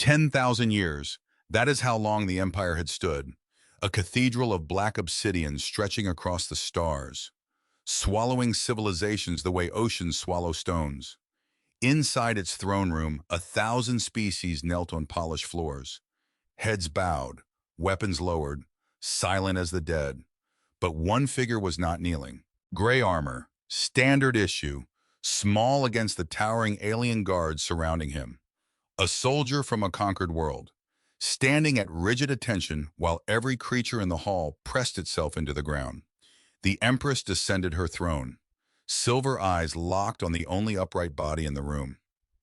10,000 years, that is how long the empire had stood, a cathedral of black obsidian stretching across the stars, swallowing civilizations the way oceans swallow stones. Inside its throne room, 1,000 species knelt on polished floors, heads bowed, weapons lowered, silent as the dead. But one figure was not kneeling. Gray armor, standard issue, small against the towering alien guards surrounding him. A soldier from a conquered world, standing at rigid attention while every creature in the hall pressed itself into the ground. The Empress descended her throne, silver eyes locked on the only upright body in the room.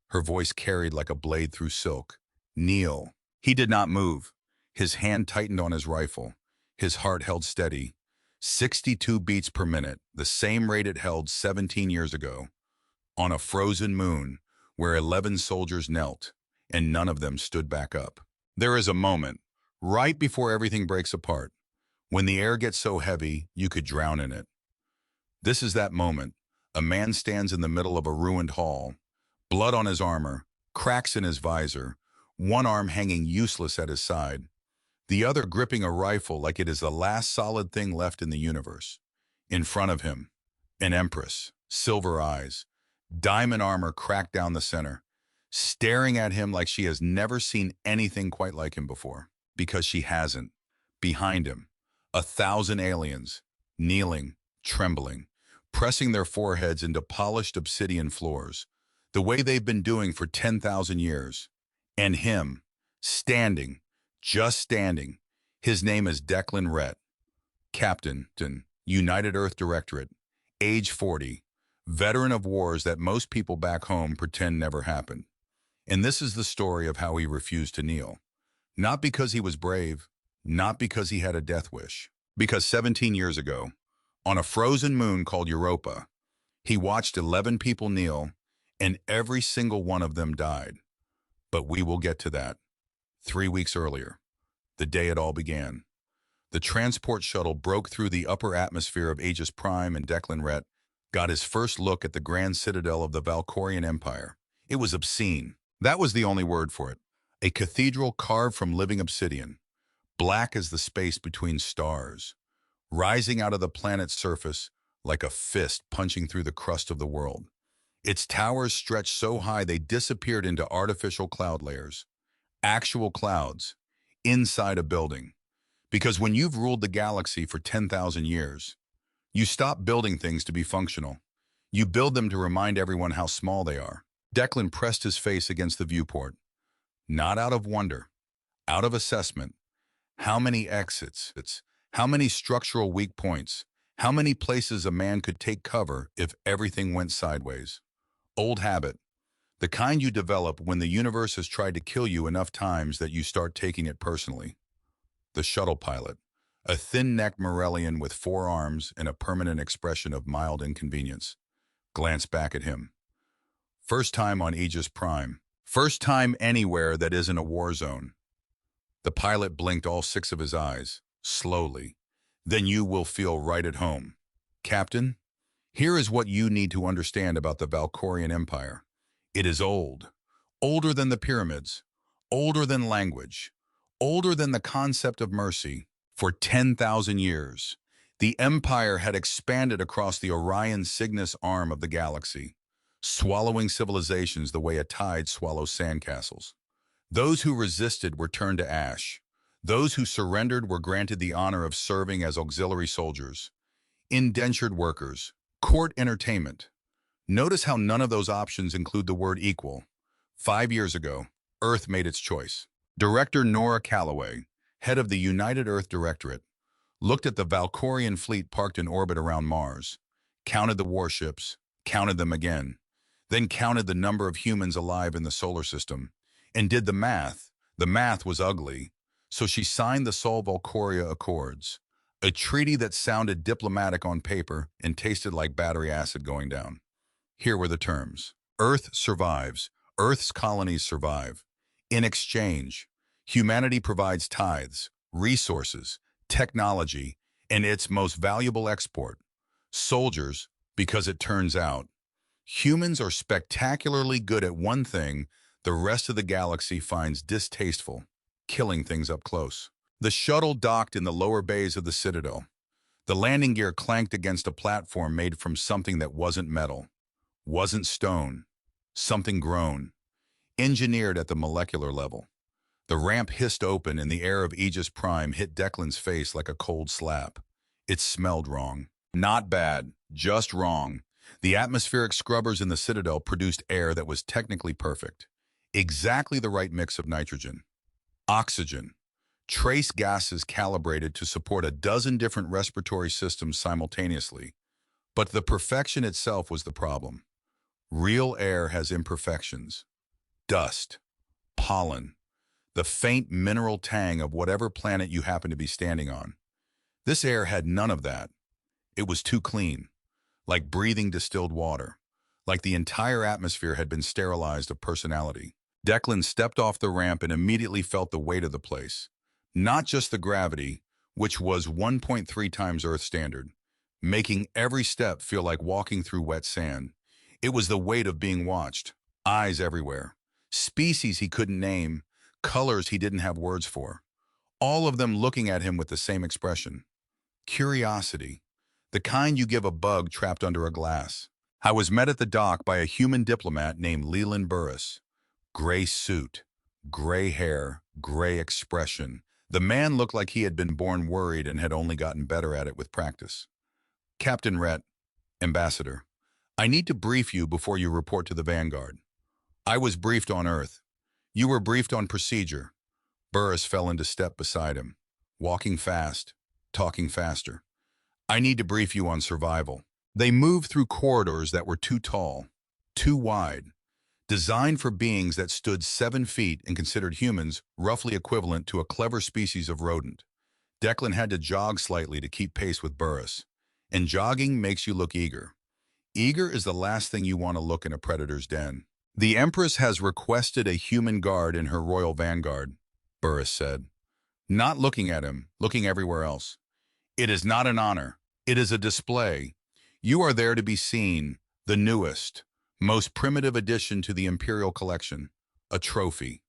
Her voice carried like a blade through silk. Kneel. He did not move. His hand tightened on his rifle. His heart held steady. 62 beats per minute, the same rate it held 17 years ago. On a frozen moon, where 11 soldiers knelt, and none of them stood back up. There is a moment, right before everything breaks apart, when the air gets so heavy you could drown in it. This is that moment. A man stands in the middle of a ruined hall, blood on his armor, cracks in his visor, one arm hanging useless at his side, the other gripping a rifle like it is the last solid thing left in the universe. In front of him, an Empress, silver eyes, diamond armor cracked down the center, staring at him like she has never seen anything quite like him before, because she hasn't. Behind him, 1,000 aliens, kneeling, trembling, pressing their foreheads into polished obsidian floors, the way they've been doing for 10,000 years. And him, standing, just standing. His name is Declan Rhett, Captain, United Earth Directorate, age 40, veteran of wars that most people back home pretend never happened. And this is the story of how he refused to kneel. Not because he was brave, not because he had a death wish, because 17 years ago, on a frozen moon called Europa, he watched 11 people kneel, and every single one of them died. But we will get to that. 3 weeks earlier, the day it all began, the transport shuttle broke through the upper atmosphere of Aegis Prime, and Declan Rhett got his first look at the grand citadel of the Valkorian Empire. It was obscene. That was the only word for it. A cathedral carved from living obsidian, black as the space between stars, rising out of the planet's surface like a fist punching through the crust of the world. Its towers stretched so high they disappeared into artificial cloud layers, actual clouds, inside a building. Because when you've ruled the galaxy for 10,000 years, you stop building things to be functional. You build them to remind everyone how small they are. Declan pressed his face against the viewport, not out of wonder, out of assessment. How many exits? How many structural weak points? How many places a man could take cover if everything went sideways? Old habit, the kind you develop when the universe has tried to kill you enough times that you start taking it personally. The shuttle pilot, a thin-necked Morellian with 4 arms and a permanent expression of mild inconvenience, glanced back at him. First time on Aegis Prime. First time anywhere that isn't a war zone. The pilot blinked all 6 of his eyes, slowly. Then you will feel right at home. Captain, here is what you need to understand about the Valkorian Empire. It is old. Older than the pyramids. Older than language. Older than the concept of mercy. For 10,000 years, the Empire had expanded across the Orion Cygnus arm of the galaxy, swallowing civilizations the way a tide swallows sandcastles. Those who resisted were turned to ash. Those who surrendered were granted the honor of serving as auxiliary soldiers, indentured workers, court entertainment. Notice how none of those options include the word equal. 5 years ago, Earth made its choice. Director Nora Calloway, head of the United Earth Directorate, looked at the Valkorian fleet parked in orbit around Mars, counted the warships, counted them again, then counted the number of humans alive in the solar system, and did the math. The math was ugly, so she signed the Sol Valkoria Accords, a treaty that sounded diplomatic on paper and tasted like battery acid going down. Here were the terms. Earth survives. Earth's colonies survive. In exchange, humanity provides tithes, resources, technology, and its most valuable export, soldiers, because it turns out, humans are spectacularly good at one thing the rest of the galaxy finds distasteful, killing things up close. The shuttle docked in the lower bays of the Citadel. The landing gear clanked against a platform made from something that wasn't metal, wasn't stone, something grown, engineered at the molecular level. The ramp hissed open and the air of Aegis Prime hit Declan's face like a cold slap. It smelled wrong. Not bad, just wrong. The atmospheric scrubbers in the Citadel produced air that was technically perfect. Exactly the right mix of nitrogen, oxygen, trace gases calibrated to support a dozen different respiratory systems simultaneously. But the perfection itself was the problem. Real air has imperfections. Dust, pollen, the faint mineral tang of whatever planet you happen to be standing on. This air had none of that. It was too clean, like breathing distilled water, like the entire atmosphere had been sterilized of personality. Declan stepped off the ramp and immediately felt the weight of the place. Not just the gravity, which was 1.3 times Earth standard, making every step feel like walking through wet sand. It was the weight of being watched, eyes everywhere, species he couldn't name, colors he didn't have words for, all of them looking at him with the same expression. Curiosity, the kind you give a bug trapped under a glass. I was met at the dock by a human diplomat named Leland Burris. Gray suit, gray hair, gray expression. The man looked like he had been born worried and had only gotten better at it with practice. Captain Rhett, Ambassador, I need to brief you before you report to the Vanguard. I was briefed on Earth. You were briefed on procedure. Burris fell into step beside him, walking fast, talking faster. I need to brief you on survival. They moved through corridors that were too tall, too wide, designed for beings that stood 7 feet and considered humans roughly equivalent to a clever species of rodent. Declan had to jog slightly to keep pace with Burris, and jogging makes you look eager. Eager is the last thing you want to look in a predator's den. The Empress has requested a human guard in her royal vanguard, Burris said. Not looking at him, looking everywhere else. It is not an honor. It is a display. You are there to be seen, the newest, most primitive addition to the Imperial collection. A trophy.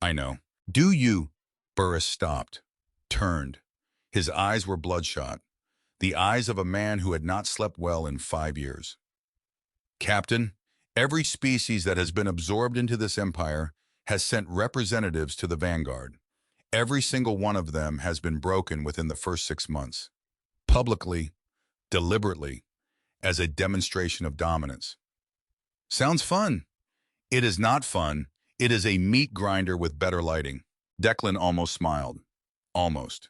I know. Do you? Burris stopped, turned. His eyes were bloodshot. The eyes of a man who had not slept well in 5 years. Captain, every species that has been absorbed into this empire has sent representatives to the Vanguard. Every single one of them has been broken within the first 6 months. Publicly, deliberately, as a demonstration of dominance. Sounds fun. It is not fun. It is a meat grinder with better lighting. Declan almost smiled. Almost.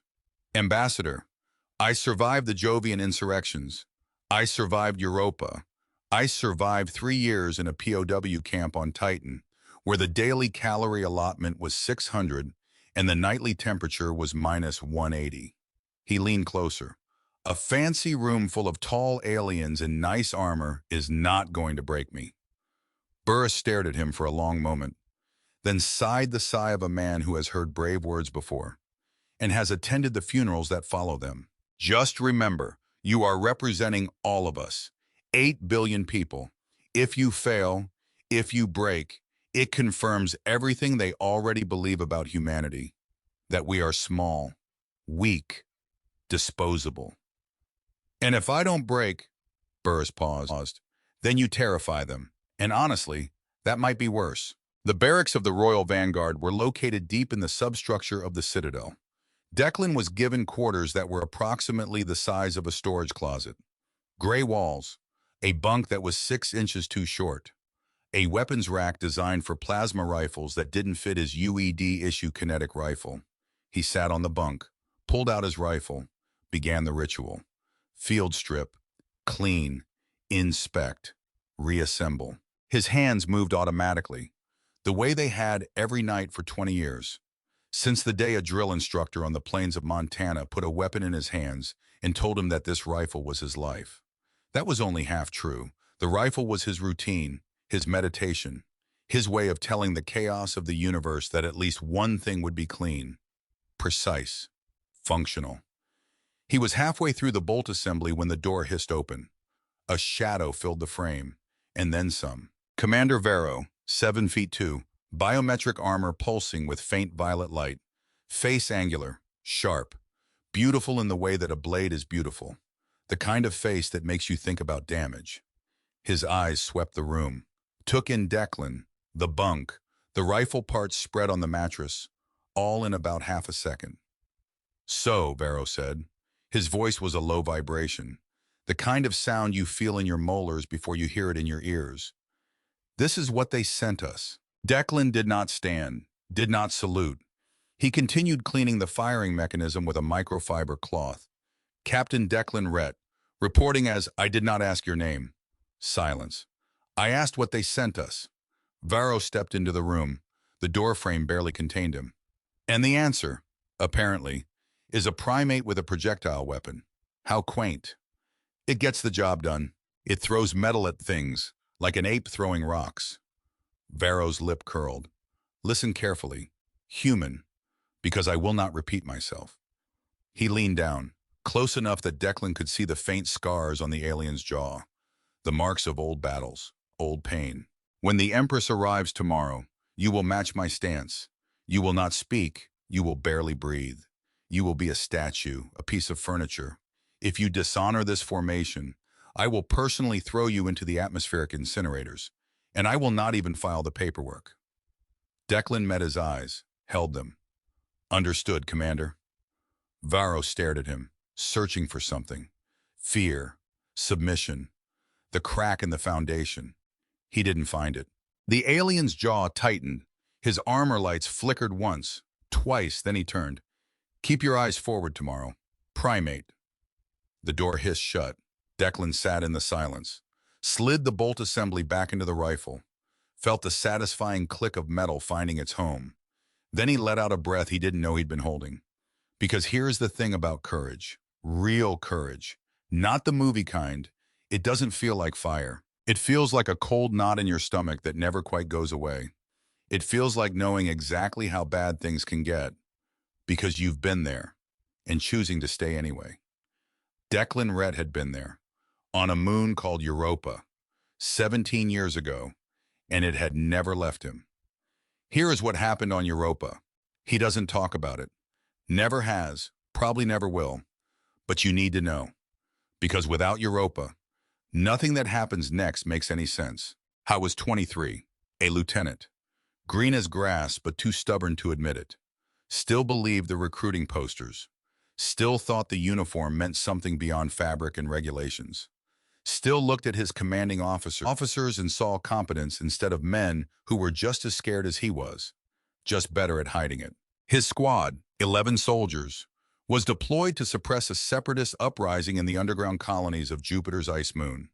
Ambassador, I survived the Jovian insurrections. I survived Europa. I survived 3 years in a POW camp on Titan, where the daily calorie allotment was 600 and the nightly temperature was minus 180. He leaned closer. A fancy room full of tall aliens in nice armor is not going to break me. Burris stared at him for a long moment, then sighed the sigh of a man who has heard brave words before and has attended the funerals that follow them. Just remember, you are representing all of us, 8 billion people. If you fail, if you break, it confirms everything they already believe about humanity, that we are small, weak, disposable. And if I don't break, Burris paused, then you terrify them. And honestly, that might be worse. The barracks of the Royal Vanguard were located deep in the substructure of the Citadel. Declan was given quarters that were approximately the size of a storage closet. Gray walls, a bunk that was 6 inches too short, a weapons rack designed for plasma rifles that didn't fit his UED-issue kinetic rifle. He sat on the bunk, pulled out his rifle, began the ritual. Field strip, clean, inspect, reassemble. His hands moved automatically, the way they had every night for 20 years. Since the day a drill instructor on the plains of Montana put a weapon in his hands and told him that this rifle was his life. That was only half true. The rifle was his routine, his meditation, his way of telling the chaos of the universe that at least one thing would be clean, precise, functional. He was halfway through the bolt assembly when the door hissed open. A shadow filled the frame, and then some. Commander Vero, 7 feet 2, Biometric armor pulsing with faint violet light. Face angular, sharp, beautiful in the way that a blade is beautiful. The kind of face that makes you think about damage. His eyes swept the room, took in Declan, the bunk, the rifle parts spread on the mattress, all in about half a second. So, Varro said. His voice was a low vibration, the kind of sound you feel in your molars before you hear it in your ears. This is what they sent us. Declan did not stand, did not salute. He continued cleaning the firing mechanism with a microfiber cloth. Captain Declan Rhett, reporting as, I did not ask your name. Silence. I asked what they sent us. Varro stepped into the room. The doorframe barely contained him. And the answer, apparently, is a primate with a projectile weapon. How quaint. It gets the job done. It throws metal at things, like an ape throwing rocks. Varro's lip curled. Listen carefully. Human, because I will not repeat myself. He leaned down, close enough that Declan could see the faint scars on the alien's jaw, the marks of old battles, old pain. When the Empress arrives tomorrow, you will match my stance. You will not speak, you will barely breathe. You will be a statue, a piece of furniture. If you dishonor this formation, I will personally throw you into the atmospheric incinerators, and I will not even file the paperwork. Declan met his eyes, held them. Understood, Commander. Varro stared at him, searching for something. Fear, submission, the crack in the foundation. He didn't find it. The alien's jaw tightened. His armor lights flickered once, twice, then he turned. Keep your eyes forward tomorrow. Primate. The door hissed shut. Declan sat in the silence, slid the bolt assembly back into the rifle, felt the satisfying click of metal finding its home. Then he let out a breath he didn't know he'd been holding. Because here's the thing about courage. Real courage. Not the movie kind. It doesn't feel like fire. It feels like a cold knot in your stomach that never quite goes away. It feels like knowing exactly how bad things can get, because you've been there, and choosing to stay anyway. Declan Rhett had been there, on a moon called Europa, 17 years ago, and it had never left him. Here is what happened on Europa. He doesn't talk about it. Never has, probably never will. But you need to know. Because without Europa, nothing that happens next makes any sense. I was 23, a lieutenant. Green as grass, but too stubborn to admit it. Still believed the recruiting posters. Still thought the uniform meant something beyond fabric and regulations. Still looked at his commanding officers and saw competence instead of men who were just as scared as he was, just better at hiding it. His squad, 11 soldiers, was deployed to suppress a separatist uprising in the underground colonies of Jupiter's ice moon.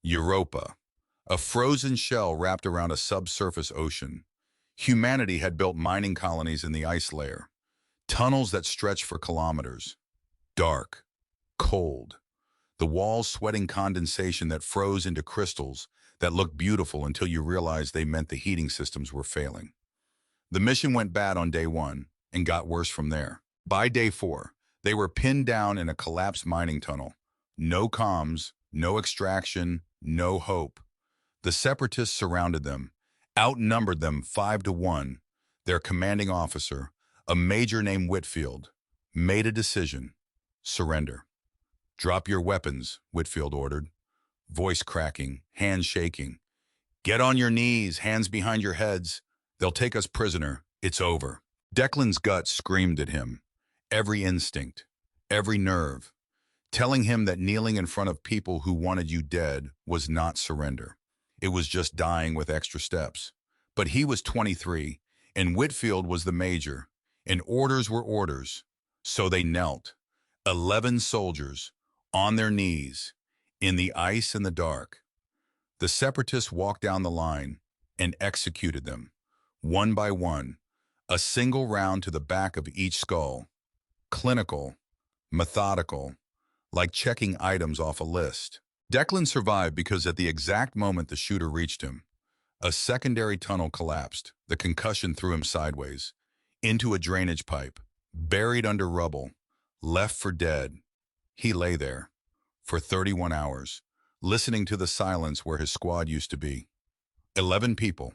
Europa, a frozen shell wrapped around a subsurface ocean. Humanity had built mining colonies in the ice layer, tunnels that stretched for kilometers. Dark, cold, the walls sweating condensation that froze into crystals that looked beautiful until you realized they meant the heating systems were failing. The mission went bad on day 1 and got worse from there. By day 4, they were pinned down in a collapsed mining tunnel. No comms, no extraction, no hope. The separatists surrounded them, outnumbered them 5-1. Their commanding officer, a major named Whitfield, made a decision. Surrender. Drop your weapons, Whitfield ordered. Voice cracking, hands shaking. Get on your knees, hands behind your heads. They'll take us prisoner. It's over. Declan's gut screamed at him. Every instinct, every nerve, telling him that kneeling in front of people who wanted you dead was not surrender. It was just dying with extra steps. But he was 23, and Whitfield was the major, and orders were orders. So they knelt, 11 soldiers, on their knees, in the ice and the dark. The separatists walked down the line and executed them, one by one, a single round to the back of each skull. Clinical, methodical, like checking items off a list. Declan survived because at the exact moment the shooter reached him, a secondary tunnel collapsed. The concussion threw him sideways, into a drainage pipe, buried under rubble, left for dead. He lay there, for 31 hours, listening to the silence where his squad used to be. 11 people,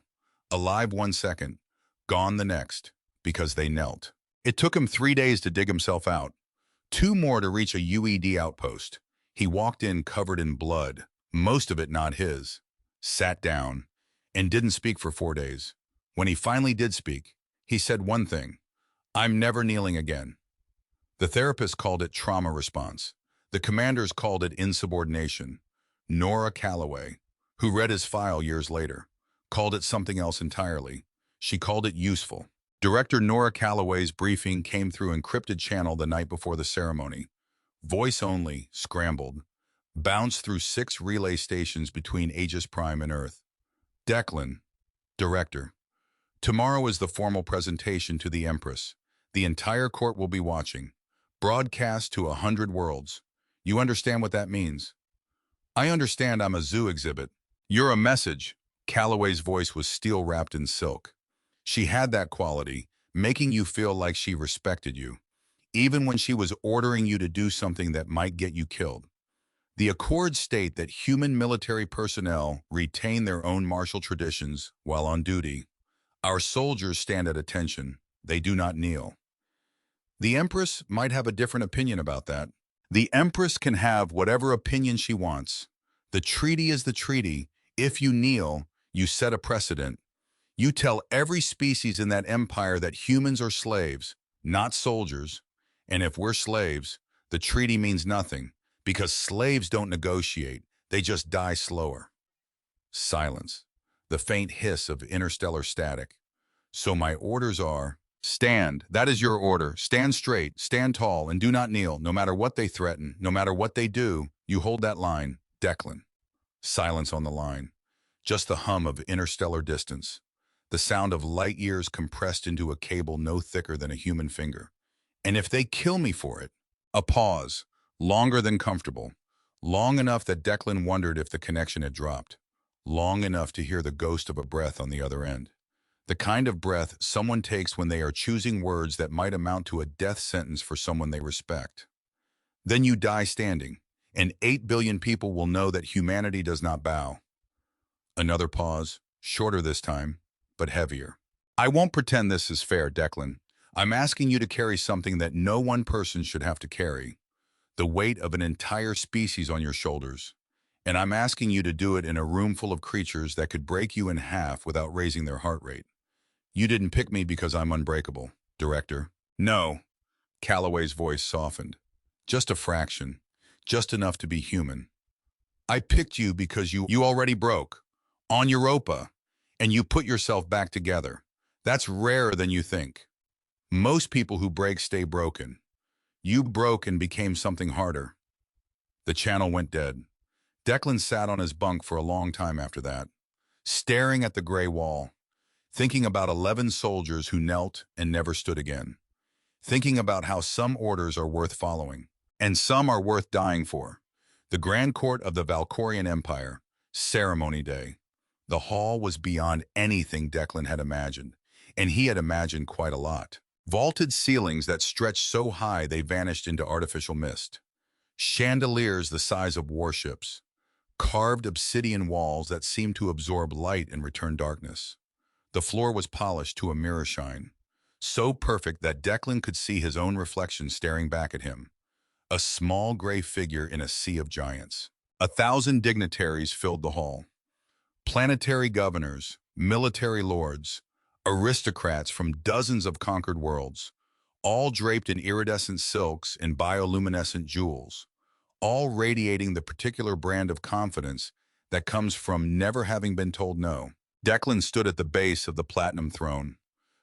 Alive 1 second, gone the next, because they knelt. It took him 3 days to dig himself out, 2 more to reach a UED outpost. He walked in covered in blood, most of it not his, sat down, and didn't speak for 4 days. When he finally did speak, he said one thing: "I'm never kneeling again." The therapist called it trauma response. The commanders called it insubordination. Nora Calloway, who read his file years later, called it something else entirely. She called it useful. Director Nora Calloway's briefing came through encrypted channel the night before the ceremony. Voice only, scrambled, bounced through 6 relay stations between Aegis Prime and Earth. Declan, Director. Tomorrow is the formal presentation to the Empress. The entire court will be watching. Broadcast to 100 worlds. You understand what that means? I understand I'm a zoo exhibit. You're a message. Calloway's voice was steel wrapped in silk. She had that quality, making you feel like she respected you, even when she was ordering you to do something that might get you killed. The accords state that human military personnel retain their own martial traditions while on duty. Our soldiers stand at attention. They do not kneel. The Empress might have a different opinion about that. The Empress can have whatever opinion she wants. The treaty is the treaty. If you kneel, you set a precedent. You tell every species in that empire that humans are slaves, not soldiers. And if we're slaves, the treaty means nothing, because slaves don't negotiate. They just die slower. Silence. The faint hiss of interstellar static. So my orders are: stand. That is your order. Stand straight, stand tall, and do not kneel. No matter what they threaten, no matter what they do, you hold that line. Declan. Silence on the line. Just the hum of interstellar distance. The sound of light years compressed into a cable no thicker than a human finger. And if they kill me for it, a pause, longer than comfortable, long enough that Declan wondered if the connection had dropped, long enough to hear the ghost of a breath on the other end. The kind of breath someone takes when they are choosing words that might amount to a death sentence for someone they respect. Then you die standing, and 8 billion people will know that humanity does not bow. Another pause, shorter this time, but heavier. I won't pretend this is fair, Declan. I'm asking you to carry something that no one person should have to carry. The weight of an entire species on your shoulders. And I'm asking you to do it in a room full of creatures that could break you in half without raising their heart rate. You didn't pick me because I'm unbreakable, Director. No. Calloway's voice softened. Just a fraction. Just enough to be human. I picked you because you already broke. On Europa. And you put yourself back together. That's rarer than you think. Most people who break stay broken. You broke and became something harder. The channel went dead. Declan sat on his bunk for a long time after that, staring at the gray wall, thinking about 11 soldiers who knelt and never stood again, thinking about how some orders are worth following, and some are worth dying for. The Grand Court of the Valkorian Empire, Ceremony Day. The hall was beyond anything Declan had imagined, and he had imagined quite a lot. Vaulted ceilings that stretched so high they vanished into artificial mist. Chandeliers the size of warships. Carved obsidian walls that seemed to absorb light and return darkness. The floor was polished to a mirror shine, so perfect that Declan could see his own reflection staring back at him. A small gray figure in a sea of giants. 1,000 dignitaries filled the hall. Planetary governors, military lords, aristocrats from dozens of conquered worlds, all draped in iridescent silks and bioluminescent jewels, all radiating the particular brand of confidence that comes from never having been told no. Declan stood at the base of the platinum throne,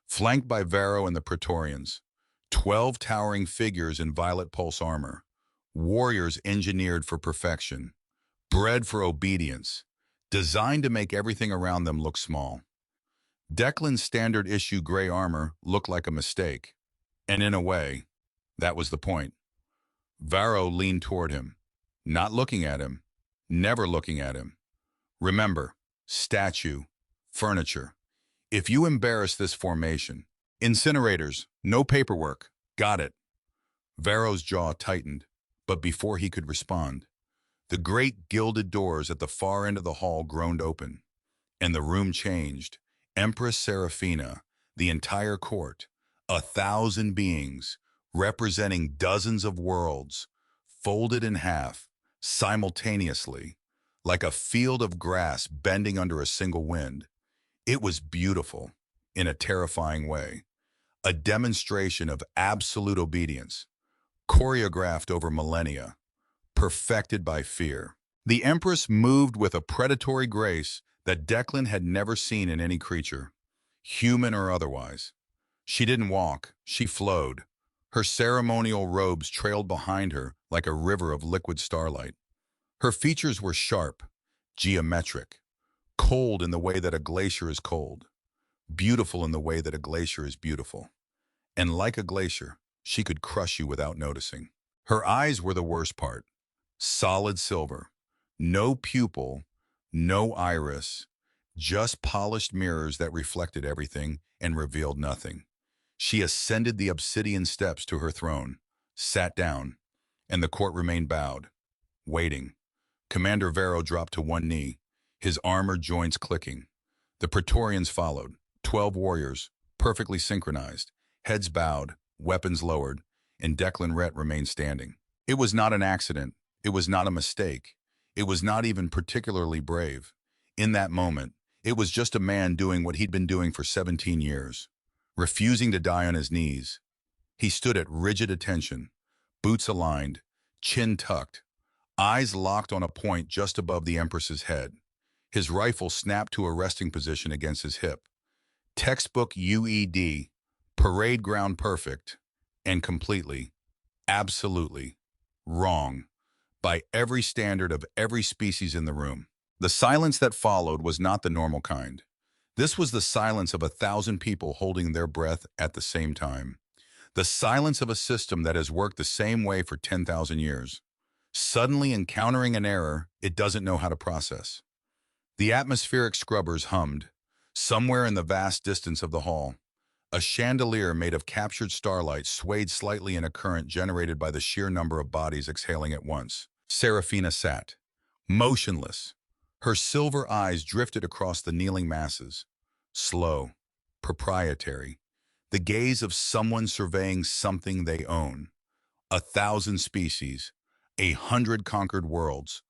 flanked by Varro and the Praetorians, 12 towering figures in violet pulse armor, warriors engineered for perfection, bred for obedience, designed to make everything around them look small. Declan's standard issue gray armor looked like a mistake, and in a way, that was the point. Varro leaned toward him, not looking at him, never looking at him. Remember, statue, furniture. If you embarrass this formation, incinerators, no paperwork, got it. Varro's jaw tightened, but before he could respond, the great gilded doors at the far end of the hall groaned open, and the room changed, Empress Seraphina, the entire court, 1,000 beings, representing dozens of worlds, folded in half, simultaneously, like a field of grass bending under a single wind. It was beautiful, in a terrifying way, a demonstration of absolute obedience, choreographed over millennia, perfected by fear. The Empress moved with a predatory grace that Declan had never seen in any creature, human or otherwise. She didn't walk, she flowed. Her ceremonial robes trailed behind her like a river of liquid starlight. Her features were sharp, geometric, cold in the way that a glacier is cold, beautiful in the way that a glacier is beautiful. And like a glacier, she could crush you without noticing. Her eyes were the worst part. Solid silver, no pupil, no iris, just polished mirrors that reflected everything and revealed nothing. She ascended the obsidian steps to her throne, sat down, and the court remained bowed, waiting. Commander Varro dropped to one knee, his armored joints clicking. The Praetorians followed, 12 warriors, perfectly synchronized, heads bowed, weapons lowered, and Declan Rhett remained standing. It was not an accident. It was not a mistake. It was not even particularly brave. In that moment, it was just a man doing what he'd been doing for 17 years, refusing to die on his knees. He stood at rigid attention, boots aligned, chin tucked, eyes locked on a point just above the Empress's head. His rifle snapped to a resting position against his hip. Textbook UED, parade ground perfect, and completely, absolutely, wrong, by every standard of every species in the room. The silence that followed was not the normal kind. This was the silence of 1,000 people holding their breath at the same time. The silence of a system that has worked the same way for 10,000 years, suddenly encountering an error it doesn't know how to process. The atmospheric scrubbers hummed. Somewhere in the vast distance of the hall, a chandelier made of captured starlight swayed slightly in a current generated by the sheer number of bodies exhaling at once. Seraphina sat, motionless. Her silver eyes drifted across the kneeling masses, slow, proprietary, the gaze of someone surveying something they own. 1,000 species, 100 conquered worlds,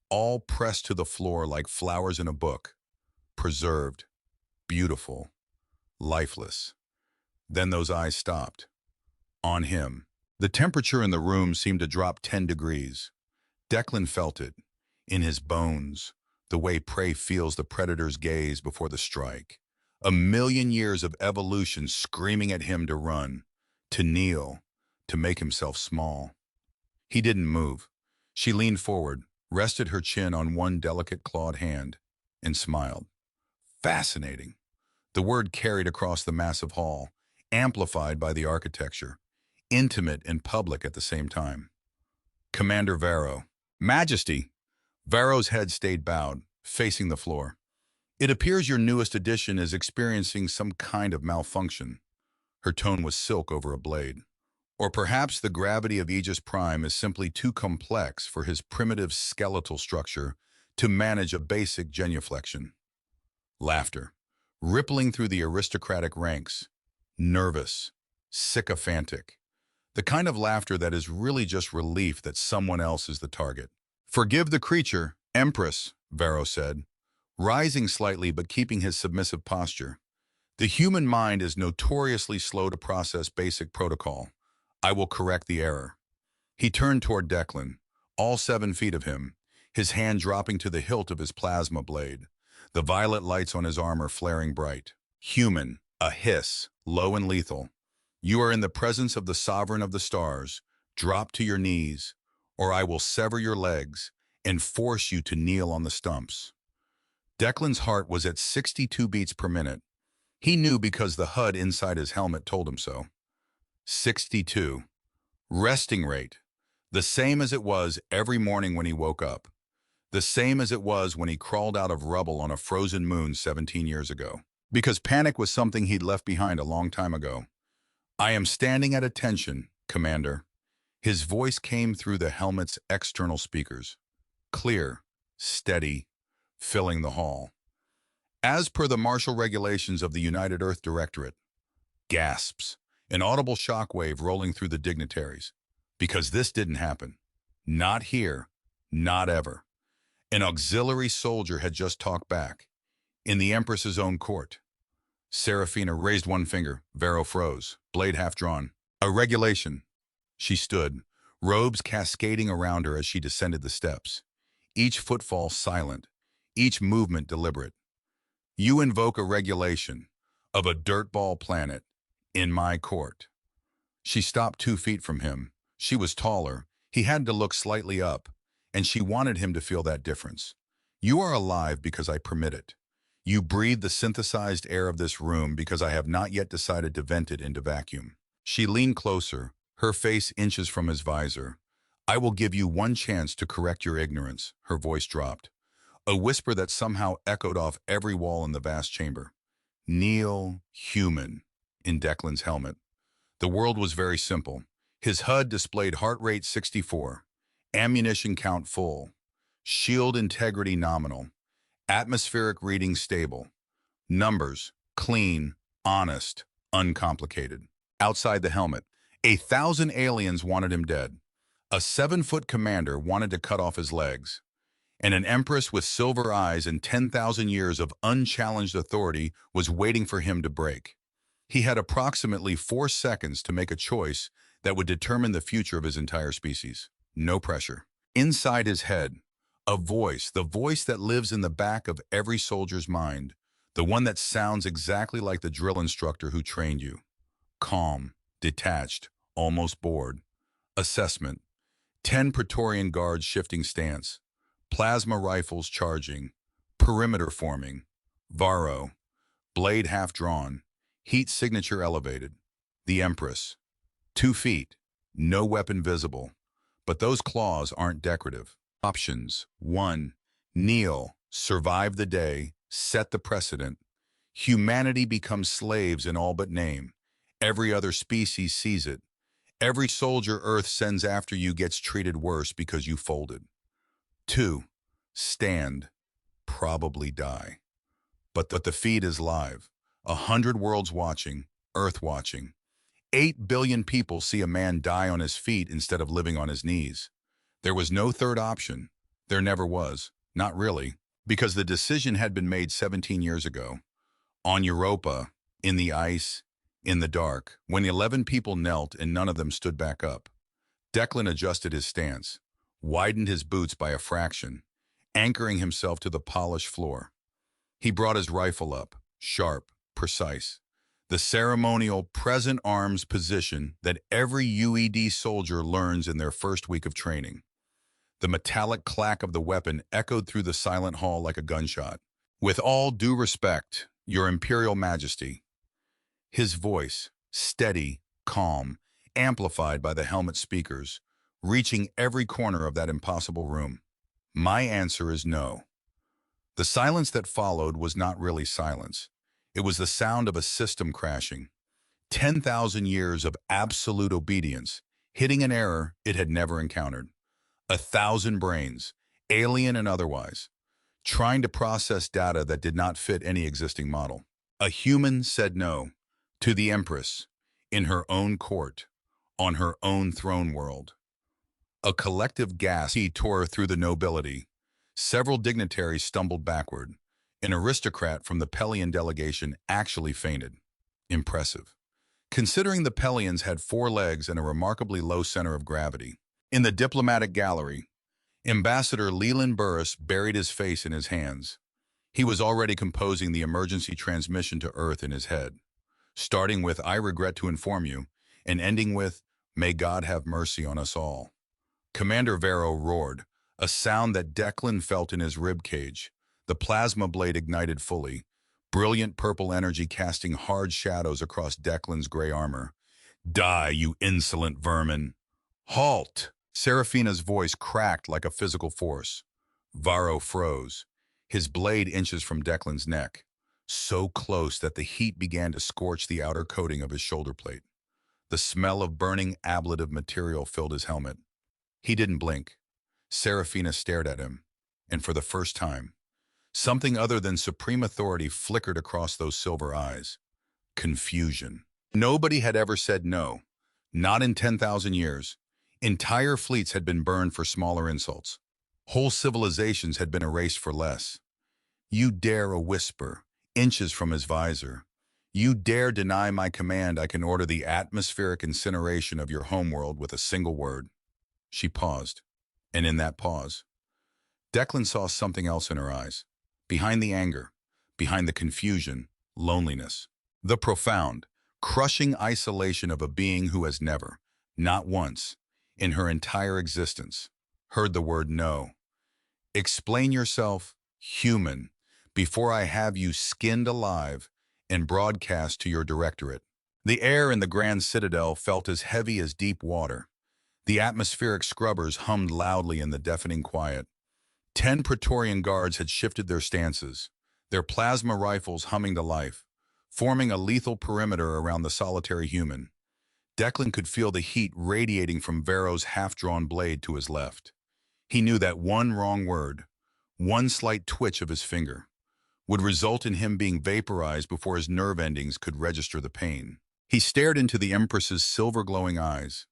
all pressed to the floor like flowers in a book, preserved, beautiful, lifeless. Then those eyes stopped. On him. The temperature in the room seemed to drop 10 degrees. Declan felt it, in his bones, the way prey feels the predator's gaze before the strike. 1,000,000 years of evolution screaming at him to run, to kneel, to make himself small. He didn't move. She leaned forward, rested her chin on one delicate clawed hand, and smiled. Fascinating. The word carried across the massive hall, amplified by the architecture, intimate and public at the same time. Commander Varro. Majesty. Varro's head stayed bowed, facing the floor. It appears your newest addition is experiencing some kind of malfunction. Her tone was silk over a blade. Or perhaps the gravity of Aegis Prime is simply too complex for his primitive skeletal structure to manage a basic genuflection. Laughter, rippling through the aristocratic ranks, nervous, sycophantic. The kind of laughter that is really just relief that someone else is the target. Forgive the creature, Empress, Varro said, rising slightly but keeping his submissive posture. The human mind is notoriously slow to process basic protocol. I will correct the error. He turned toward Declan, all 7 feet of him, his hand dropping to the hilt of his plasma blade, the violet lights on his armor flaring bright. Human, a hiss, low and lethal. You are in the presence of the sovereign of the stars. Drop to your knees, or I will sever your legs and force you to kneel on the stumps. Declan's heart was at 62 beats per minute. He knew because the HUD inside his helmet told him so. 62. Resting rate. The same as it was every morning when he woke up. The same as it was when he crawled out of rubble on a frozen moon 17 years ago. Because panic was something he'd left behind a long time ago. I am standing at attention, Commander. His voice came through the helmet's external speakers. Clear, steady, filling the hall. As per the martial regulations of the United Earth Directorate, gasps, an audible shockwave rolling through the dignitaries. Because this didn't happen. Not here. Not ever. An auxiliary soldier had just talked back. In the Empress's own court. Serafina raised one finger. Vero froze, blade half drawn. A regulation. She stood, robes cascading around her as she descended the steps. Each footfall silent, each movement deliberate. You invoke a regulation of a dirtball planet in my court. She stopped 2 feet from him. She was taller. He had to look slightly up, and she wanted him to feel that difference. You are alive because I permit it. You breathe the synthesized air of this room because I have not yet decided to vent it into vacuum. She leaned closer, her face inches from his visor. I will give you one chance to correct your ignorance, her voice dropped. A whisper that somehow echoed off every wall in the vast chamber. Kneel human in Declan's helmet. The world was very simple. His HUD displayed heart rate 64, ammunition count full, shield integrity nominal, atmospheric reading stable, numbers clean, honest, uncomplicated. Outside the helmet, 1,000 aliens wanted him dead. A 7-foot commander wanted to cut off his legs. And an empress with silver eyes and 10,000 years of unchallenged authority was waiting for him to break. He had approximately 4 seconds to make a choice that would determine the future of his entire species. No pressure. Inside his head, a voice, the voice that lives in the back of every soldier's mind, the one that sounds exactly like the drill instructor who trained you. Calm, detached, almost bored. Assessment. 10 Praetorian guards shifting stance. Plasma rifles charging. Perimeter forming. Varro. Blade half drawn. Heat signature elevated. The Empress. 2 feet. No weapon visible. But those claws aren't decorative. Options. 1. Kneel. Survive the day. Set the precedent. Humanity becomes slaves in all but name. Every other species sees it. Every soldier Earth sends after you gets treated worse because you folded. 2. Stand. Probably die. But the feed is live. 100 worlds watching. Earth watching. 8 billion people see a man die on his feet instead of living on his knees. There was no third option. There never was. Not really. Because the decision had been made 17 years ago. On Europa, in the ice, in the dark, when 11 people knelt and none of them stood back up. Declan adjusted his stance, widened his boots by a fraction, anchoring himself to the polished floor. He brought his rifle up, sharp, precise. The ceremonial present arms position that every UED soldier learns in their first week of training. The metallic clack of the weapon echoed through the silent hall like a gunshot. With all due respect, Your Imperial Majesty. His voice, steady, calm, amplified by the helmet speakers, reaching every corner of that impossible room. My answer is no. The silence that followed was not really silence. It was the sound of a system crashing. 10,000 years of absolute obedience, hitting an error it had never encountered. 1,000 brains, alien and otherwise, trying to process data that did not fit any existing model. A human said no to the Empress, in her own court, on her own throne world. A collective gasp tore through the nobility. Several dignitaries stumbled backward. An aristocrat from the Pelian delegation actually fainted. Impressive. Considering the Pelians had 4 legs and a remarkably low center of gravity. In the diplomatic gallery, Ambassador Leland Burris buried his face in his hands. He was already composing the emergency transmission to Earth in his head, starting with, "I regret to inform you," and ending with, "May God have mercy on us all." Commander Vero roared, a sound that Declan felt in his rib cage. The plasma blade ignited fully, brilliant purple energy casting hard shadows across Declan's gray armor. "Die, you insolent vermin!" "Halt!" Serafina's voice cracked like a physical force. Varro froze, his blade inches from Declan's neck, so close that the heat began to scorch the outer coating of his shoulder plate. The smell of burning ablative material filled his helmet. He didn't blink. Serafina stared at him, and for the first time, Something other than supreme authority flickered across those silver eyes. Confusion. Nobody had ever said no. Not in 10,000 years. Entire fleets had been burned for smaller insults. Whole civilizations had been erased for less. You dare a whisper, inches from his visor. You dare deny my command I can order the atmospheric incineration of your homeworld with a single word. She paused, and in that pause, Declan saw something else in her eyes. Behind the anger, behind the confusion, loneliness. The profound, crushing isolation of a being who has never, not once, in her entire existence, heard the word no. Explain yourself, human, before I have you skinned alive and broadcast to your directorate. The air in the Grand Citadel felt as heavy as deep water. The atmospheric scrubbers hummed loudly in the deafening quiet. 10 Praetorian guards had shifted their stances, their plasma rifles humming to life, forming a lethal perimeter around the solitary human. Declan could feel the heat radiating from Vero's half-drawn blade to his left. He knew that one wrong word, one slight twitch of his finger, would result in him being vaporized before his nerve endings could register the pain. He stared into the Empress's silver-glowing eyes.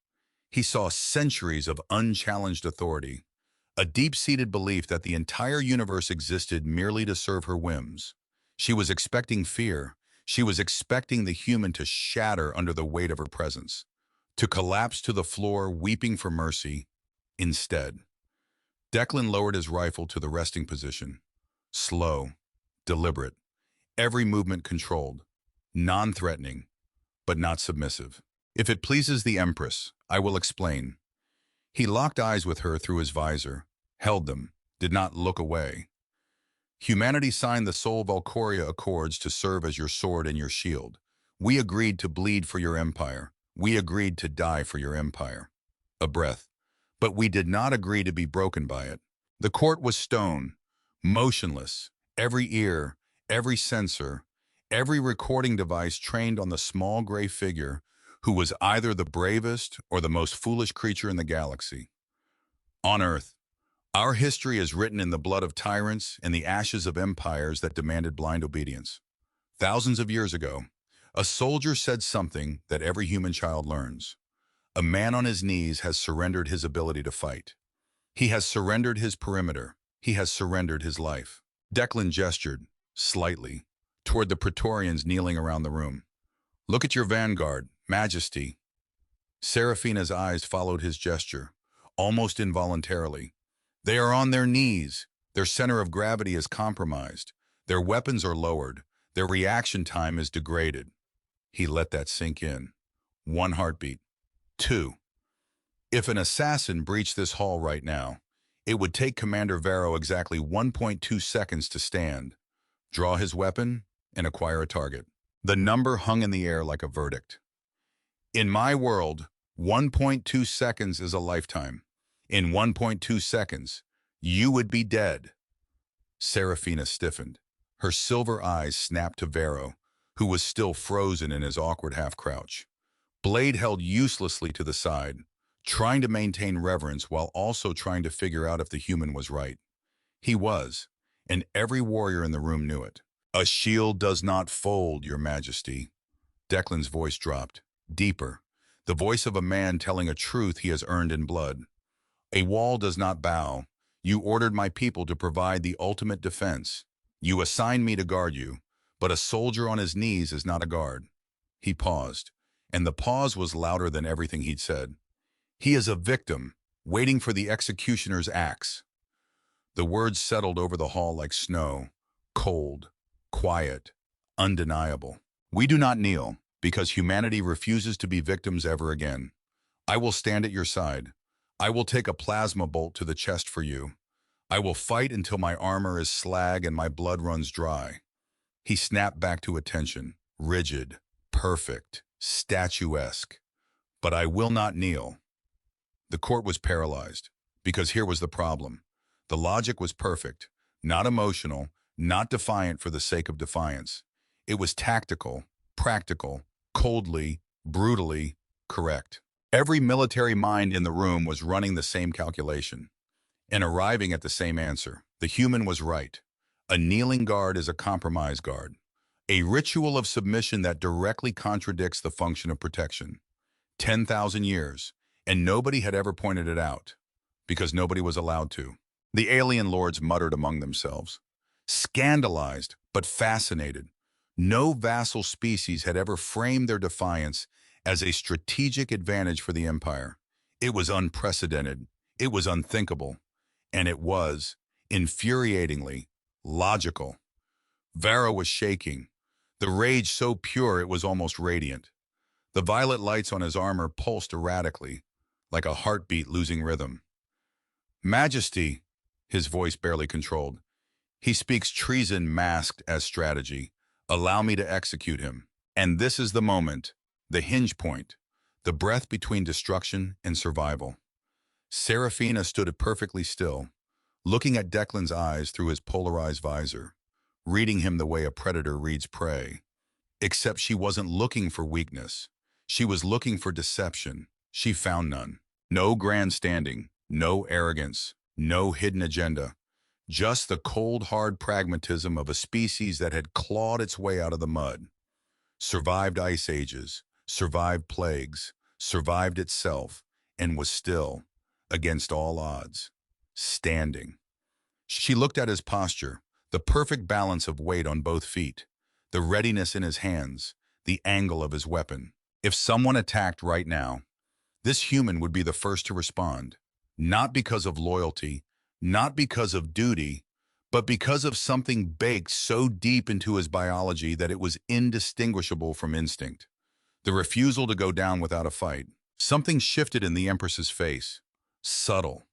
He saw centuries of unchallenged authority, a deep-seated belief that the entire universe existed merely to serve her whims. She was expecting fear. She was expecting the human to shatter under the weight of her presence, to collapse to the floor weeping for mercy. Instead, Declan lowered his rifle to the resting position. Slow, deliberate, every movement controlled, non-threatening, but not submissive. If it pleases the Empress, I will explain. He locked eyes with her through his visor, held them, did not look away. Humanity signed the Sol Valkyria Accords to serve as your sword and your shield. We agreed to bleed for your empire. We agreed to die for your empire. A breath. But we did not agree to be broken by it. The court was stone, motionless, every ear, every sensor, every recording device trained on the small gray figure who was either the bravest or the most foolish creature in the galaxy. On Earth, our history is written in the blood of tyrants and the ashes of empires that demanded blind obedience. Thousands of years ago, a soldier said something that every human child learns. A man on his knees has surrendered his ability to fight. He has surrendered his perimeter. He has surrendered his life. Declan gestured, slightly, toward the Praetorians kneeling around the room. Look at your vanguard, Majesty. Seraphina's eyes followed his gesture, almost involuntarily. They are on their knees. Their center of gravity is compromised. Their weapons are lowered. Their reaction time is degraded. He let that sink in. 1 heartbeat. 2. If an assassin breached this hall right now, it would take Commander Vero exactly 1.2 seconds to stand, draw his weapon, and acquire a target. The number hung in the air like a verdict. In my world, 1.2 seconds is a lifetime. In 1.2 seconds, you would be dead. Seraphina stiffened. Her silver eyes snapped to Vero, who was still frozen in his awkward half-crouch. Blade held uselessly to the side, trying to maintain reverence while also trying to figure out if the human was right. He was, and every warrior in the room knew it. A shield does not fold, Your Majesty. Declan's voice dropped, deeper, the voice of a man telling a truth he has earned in blood. A wall does not bow. You ordered my people to provide the ultimate defense. You assigned me to guard you, but a soldier on his knees is not a guard. He paused, and the pause was louder than everything he'd said. He is a victim, waiting for the executioner's axe. The words settled over the hall like snow, cold, quiet, undeniable. We do not kneel, because humanity refuses to be victims ever again. I will stand at your side. I will take a plasma bolt to the chest for you. I will fight until my armor is slag and my blood runs dry. He snapped back to attention, rigid, perfect, statuesque. But I will not kneel. The court was paralyzed, because here was the problem. The logic was perfect, not emotional, not defiant for the sake of defiance. It was tactical, practical, coldly, brutally correct. Every military mind in the room was running the same calculation and arriving at the same answer. The human was right. A kneeling guard is a compromise guard, a ritual of submission that directly contradicts the function of protection. 10,000 years, and nobody had ever pointed it out, because nobody was allowed to. The alien lords muttered among themselves, scandalized but fascinated. No vassal species had ever framed their defiance as a strategic advantage for the Empire. It was unprecedented, it was unthinkable, and it was, infuriatingly, logical. Varro was shaking, the rage so pure it was almost radiant. The violet lights on his armor pulsed erratically, like a heartbeat losing rhythm. Majesty, his voice barely controlled. He speaks treason masked as strategy. Allow me to execute him. And this is the moment, the hinge point, the breath between destruction and survival. Seraphina stood perfectly still, looking at Declan's eyes through his polarized visor, reading him the way a predator reads prey. Except she wasn't looking for weakness. She was looking for deception. She found none. No grandstanding, no arrogance, no hidden agenda. Just the cold, hard pragmatism of a species that had clawed its way out of the mud, survived ice ages, survived plagues, survived itself, and was still, against all odds, standing. She looked at his posture, the perfect balance of weight on both feet, the readiness in his hands, the angle of his weapon. If someone attacked right now, this human would be the first to respond, not because of loyalty, not because of duty, but because of something baked so deep into his biology that it was indistinguishable from instinct. The refusal to go down without a fight. Something shifted in the Empress's face, subtle,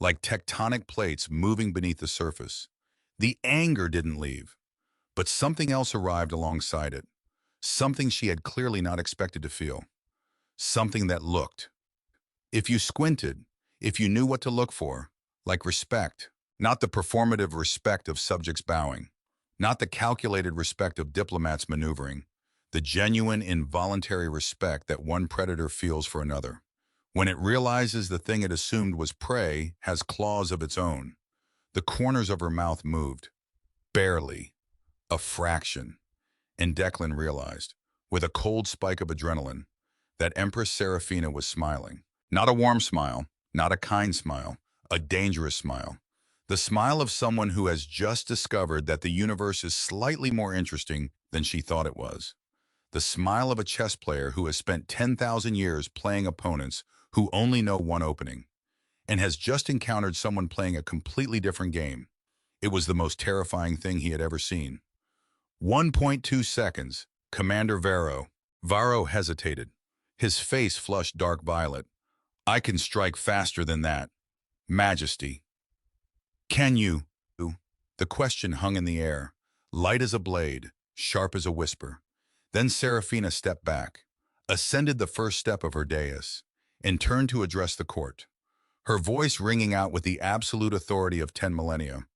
like tectonic plates moving beneath the surface. The anger didn't leave, but something else arrived alongside it, something she had clearly not expected to feel, something that looked. If you squinted, if you knew what to look for, like respect, not the performative respect of subjects bowing, not the calculated respect of diplomats maneuvering, the genuine involuntary respect that one predator feels for another. When it realizes the thing it assumed was prey has claws of its own. The corners of her mouth moved, barely, a fraction, and Declan realized, with a cold spike of adrenaline, that Empress Seraphina was smiling. Not a warm smile, not a kind smile, a dangerous smile. The smile of someone who has just discovered that the universe is slightly more interesting than she thought it was. The smile of a chess player who has spent 10,000 years playing opponents who only know one opening, and has just encountered someone playing a completely different game. It was the most terrifying thing he had ever seen. 1.2 seconds, Commander Varro. Varro hesitated. His face flushed dark violet. I can strike faster than that. Majesty. Can you? The question hung in the air, light as a blade, sharp as a whisper. Then Seraphina stepped back, ascended the first step of her dais, and turned to address the court, her voice ringing out with the absolute authority of 10 millennia.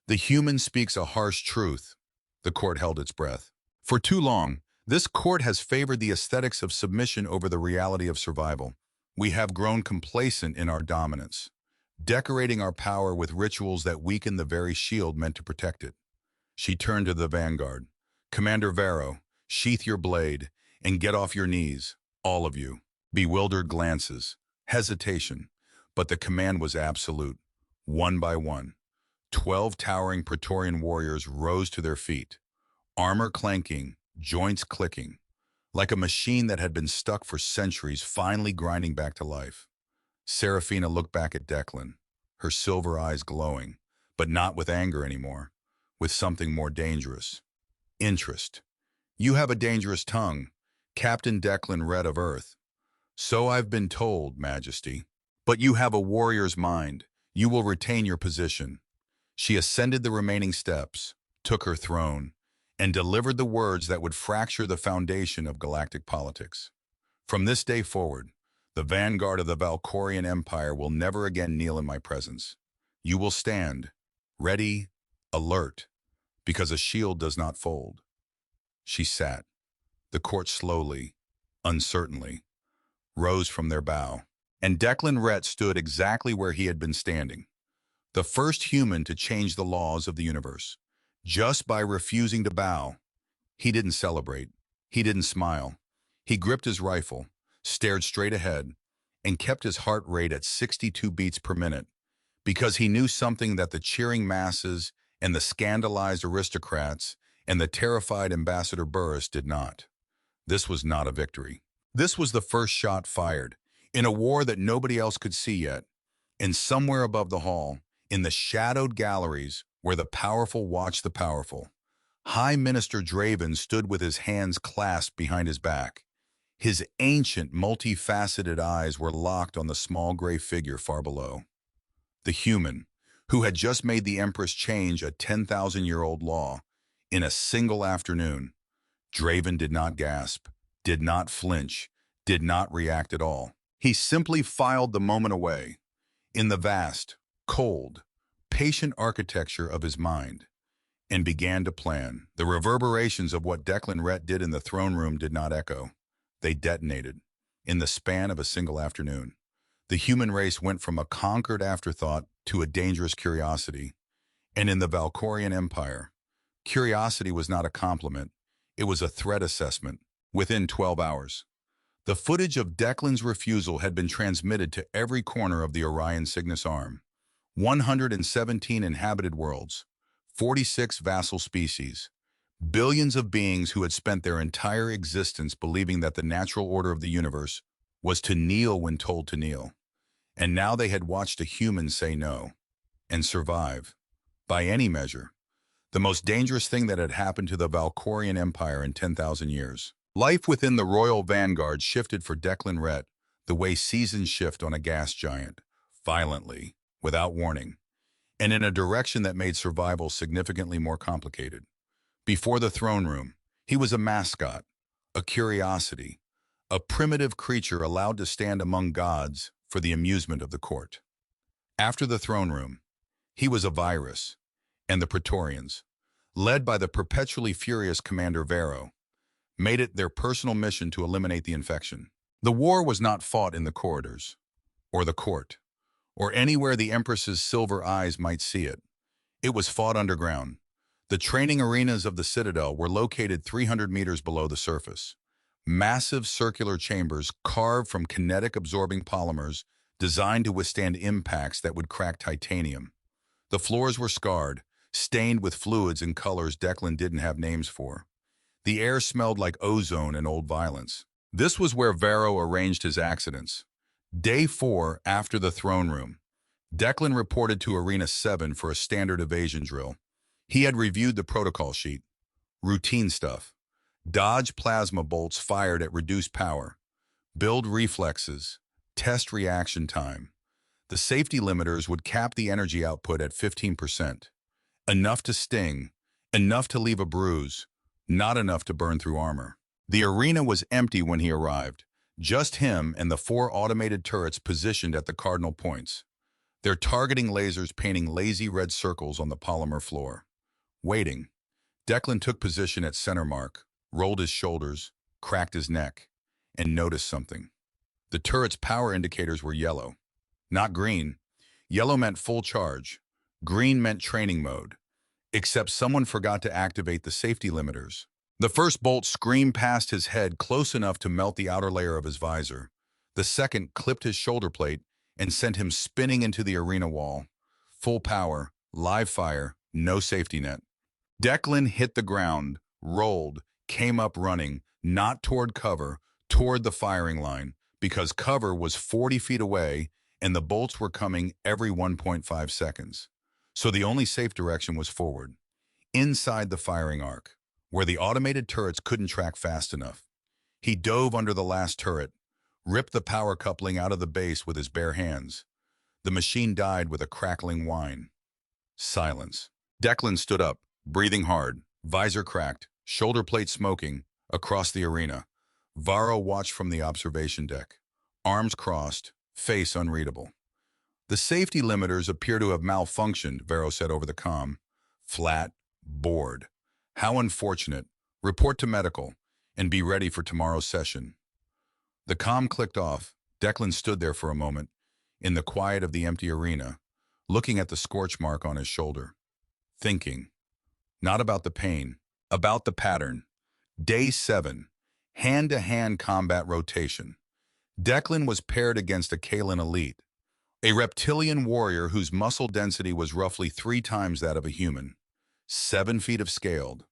The human speaks a harsh truth. The court held its breath. For too long, this court has favored the aesthetics of submission over the reality of survival. We have grown complacent in our dominance, decorating our power with rituals that weaken the very shield meant to protect it. She turned to the vanguard. Commander Varro, sheath your blade and get off your knees, all of you. Bewildered glances, hesitation, but the command was absolute. One by one, 12 towering Praetorian warriors rose to their feet, armor clanking, joints clicking, like a machine that had been stuck for centuries finally grinding back to life. Seraphina looked back at Declan, her silver eyes glowing, but not with anger anymore, with something more dangerous. Interest. You have a dangerous tongue, Captain Declan Rhett of Earth. So I've been told, Majesty. But you have a warrior's mind. You will retain your position. She ascended the remaining steps, took her throne, and delivered the words that would fracture the foundation of galactic politics. From this day forward, the vanguard of the Valkorian Empire will never again kneel in my presence. You will stand, ready, alert, because a shield does not fold. She sat. The court slowly, uncertainly, rose from their bow, and Declan Rhett stood exactly where he had been standing, the first human to change the laws of the universe, just by refusing to bow. He didn't celebrate. He didn't smile. He gripped his rifle, stared straight ahead, and kept his heart rate at 62 beats per minute, because he knew something that the cheering masses and the scandalized aristocrats and the terrified Ambassador Burris did not. This was not a victory. This was the first shot fired, in a war that nobody else could see yet, and somewhere above the hall, in the shadowed galleries where the powerful watch the powerful, High Minister Draven stood with his hands clasped behind his back. His ancient, multifaceted eyes were locked on the small gray figure far below. The human, who had just made the Empress change a 10,000-year-old law in a single afternoon. Draven did not gasp, did not flinch, did not react at all. He simply filed the moment away in the vast, cold, patient architecture of his mind, and began to plan. The reverberations of what Declan Rhett did in the throne room did not echo. They detonated in the span of a single afternoon. The human race went from a conquered afterthought to a dangerous curiosity. And in the Valkorian Empire, curiosity was not a compliment, it was a threat assessment. Within 12 hours, the footage of Declan's refusal had been transmitted to every corner of the Orion Cygnus arm. 117 inhabited worlds, 46 vassal species, billions of beings who had spent their entire existence believing that the natural order of the universe was to kneel when told to kneel. And now they had watched a human say no and survive. By any measure, the most dangerous thing that had happened to the Valkorian Empire in 10,000 years. Life within the royal vanguard shifted for Declan Rhett the way seasons shift on a gas giant, violently, without warning, and in a direction that made survival significantly more complicated. Before the throne room, he was a mascot, a curiosity, a primitive creature allowed to stand among gods for the amusement of the court. After the throne room, he was a virus, and the Praetorians, led by the perpetually furious Commander Vero, made it their personal mission to eliminate the infection. The war was not fought in the corridors, or the court, or anywhere the Empress's silver eyes might see it. It was fought underground. The training arenas of the Citadel were located 300 meters below the surface. Massive circular chambers carved from kinetic-absorbing polymers designed to withstand impacts that would crack titanium. The floors were scarred, stained with fluids and colors Declan didn't have names for. The air smelled like ozone and old violence. This was where Vero arranged his accidents. Day 4 after the throne room, Declan reported to Arena 7 for a standard evasion drill. He had reviewed the protocol sheet. Routine stuff. Dodge plasma bolts fired at reduced power. Build reflexes. Test reaction time. The safety limiters would cap the energy output at 15%. Enough to sting, enough to leave a bruise, not enough to burn through armor. The arena was empty when he arrived, just him and the 4 automated turrets positioned at the cardinal points, their targeting lasers painting lazy red circles on the polymer floor. Waiting, Declan took position at center mark, rolled his shoulders, cracked his neck, and noticed something. The turret's power indicators were yellow, not green. Yellow meant full charge. Green meant training mode. Except someone forgot to activate the safety limiters. The first bolt screamed past his head close enough to melt the outer layer of his visor. The second clipped his shoulder plate and sent him spinning into the arena wall. Full power, live fire, no safety net. Declan hit the ground, rolled, came up running, not toward cover, toward the firing line, because cover was 40 feet away and the bolts were coming every 1.5 seconds. So the only safe direction was forward, inside the firing arc, where the automated turrets couldn't track fast enough. He dove under the last turret, ripped the power coupling out of the base with his bare hands. The machine died with a crackling whine. Silence. Declan stood up, breathing hard, visor cracked, shoulder plate smoking, across the arena. Varo watched from the observation deck, arms crossed, face unreadable. The safety limiters appear to have malfunctioned, Vero said over the comm. Flat, bored. How unfortunate. Report to medical, and be ready for tomorrow's session. The comm clicked off. Declan stood there for a moment, in the quiet of the empty arena, looking at the scorch mark on his shoulder. Thinking. Not about the pain, about the pattern. Day 7. Hand-to-hand combat rotation. Declan was paired against a Kalan elite, a reptilian warrior whose muscle density was roughly 3 times that of a human. 7 feet of scaled,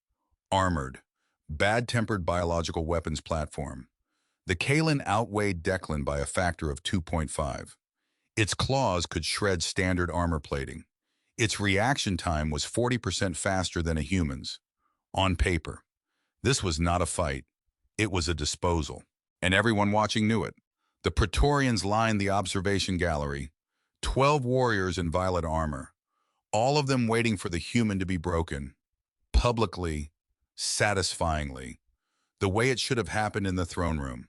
armored, bad-tempered biological weapons platform. The Kalan outweighed Declan by a factor of 2.5. Its claws could shred standard armor plating. Its reaction time was 40% faster than a human's. On paper, this was not a fight. It was a disposal. And everyone watching knew it. The Praetorians lined the observation gallery, 12 warriors in violet armor, all of them waiting for the human to be broken. Publicly, satisfyingly, the way it should have happened in the throne room.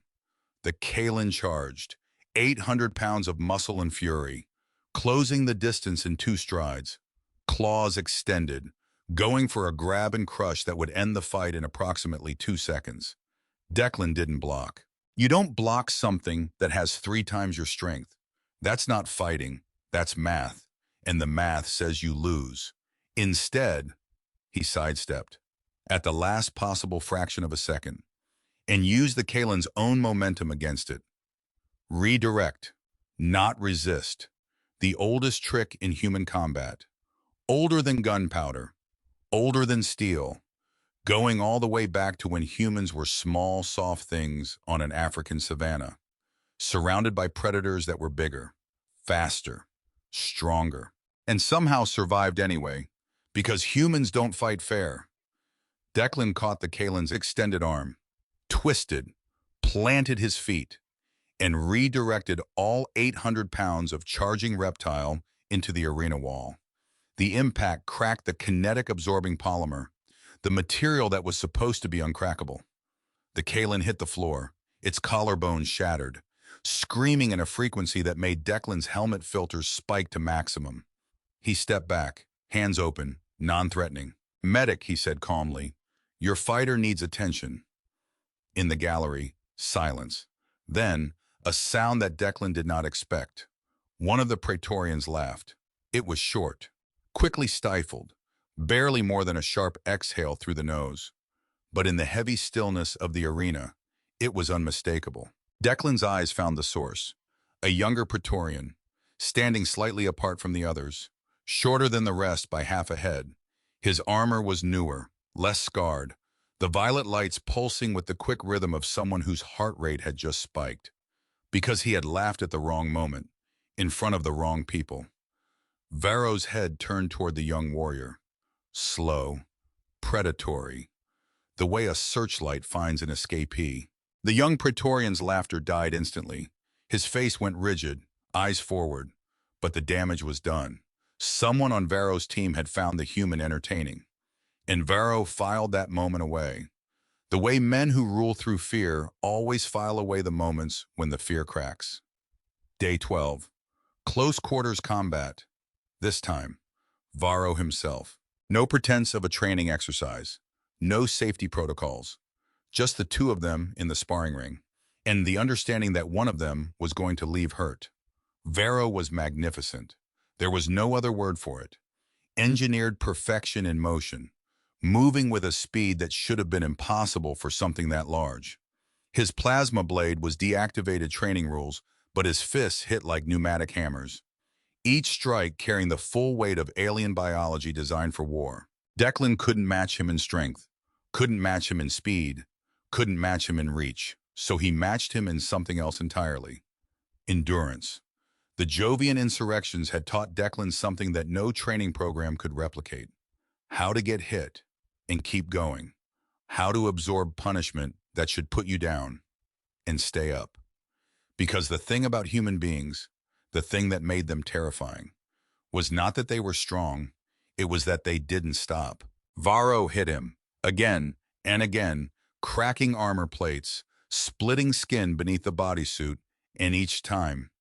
The Kalan charged, 800 pounds of muscle and fury, closing the distance in 2 strides, claws extended, going for a grab and crush that would end the fight in approximately 2 seconds. Declan didn't block. You don't block something that has 3 times your strength. That's not fighting, that's math, and the math says you lose. Instead, he sidestepped, at the last possible fraction of a second, and used the Kalan's own momentum against it. Redirect, not resist. The oldest trick in human combat. Older than gunpowder, older than steel, going all the way back to when humans were small, soft things on an African savanna, surrounded by predators that were bigger, faster, stronger, and somehow survived anyway, because humans don't fight fair. Declan caught the Kalan's extended arm, twisted, planted his feet, and redirected all 800 pounds of charging reptile into the arena wall. The impact cracked the kinetic absorbing polymer, the material that was supposed to be uncrackable. The Kalan hit the floor, its collarbone shattered, screaming in a frequency that made Declan's helmet filters spike to maximum. He stepped back, hands open, non-threatening. "Medic," he said calmly, "your fighter needs attention." In the gallery, silence. Then, a sound that Declan did not expect. One of the Praetorians laughed. It was short, quickly stifled, barely more than a sharp exhale through the nose. But in the heavy stillness of the arena, it was unmistakable. Declan's eyes found the source. A younger Praetorian, standing slightly apart from the others, shorter than the rest by half a head. His armor was newer, less scarred, the violet lights pulsing with the quick rhythm of someone whose heart rate had just spiked. Because he had laughed at the wrong moment, in front of the wrong people. Varro's head turned toward the young warrior. Slow, predatory, the way a searchlight finds an escapee. The young Praetorian's laughter died instantly. His face went rigid, eyes forward, but the damage was done. Someone on Varro's team had found the human entertaining, and Varro filed that moment away. The way men who rule through fear always file away the moments when the fear cracks. Day 12. Close quarters combat. This time, Varro himself. No pretense of a training exercise. No safety protocols. Just the 2 of them in the sparring ring, and the understanding that one of them was going to leave hurt. Varro was magnificent. There was no other word for it. Engineered perfection in motion, moving with a speed that should have been impossible for something that large. His plasma blade was deactivated training rules, but his fists hit like pneumatic hammers, each strike carrying the full weight of alien biology designed for war. Declan couldn't match him in strength, couldn't match him in speed, couldn't match him in reach, so he matched him in something else entirely. Endurance. The Jovian insurrections had taught Declan something that no training program could replicate. How to get hit and keep going. How to absorb punishment that should put you down and stay up. Because the thing about human beings, the thing that made them terrifying, was not that they were strong, it was that they didn't stop. Varro hit him, again and again, cracking armor plates, splitting skin beneath the bodysuit, and each time,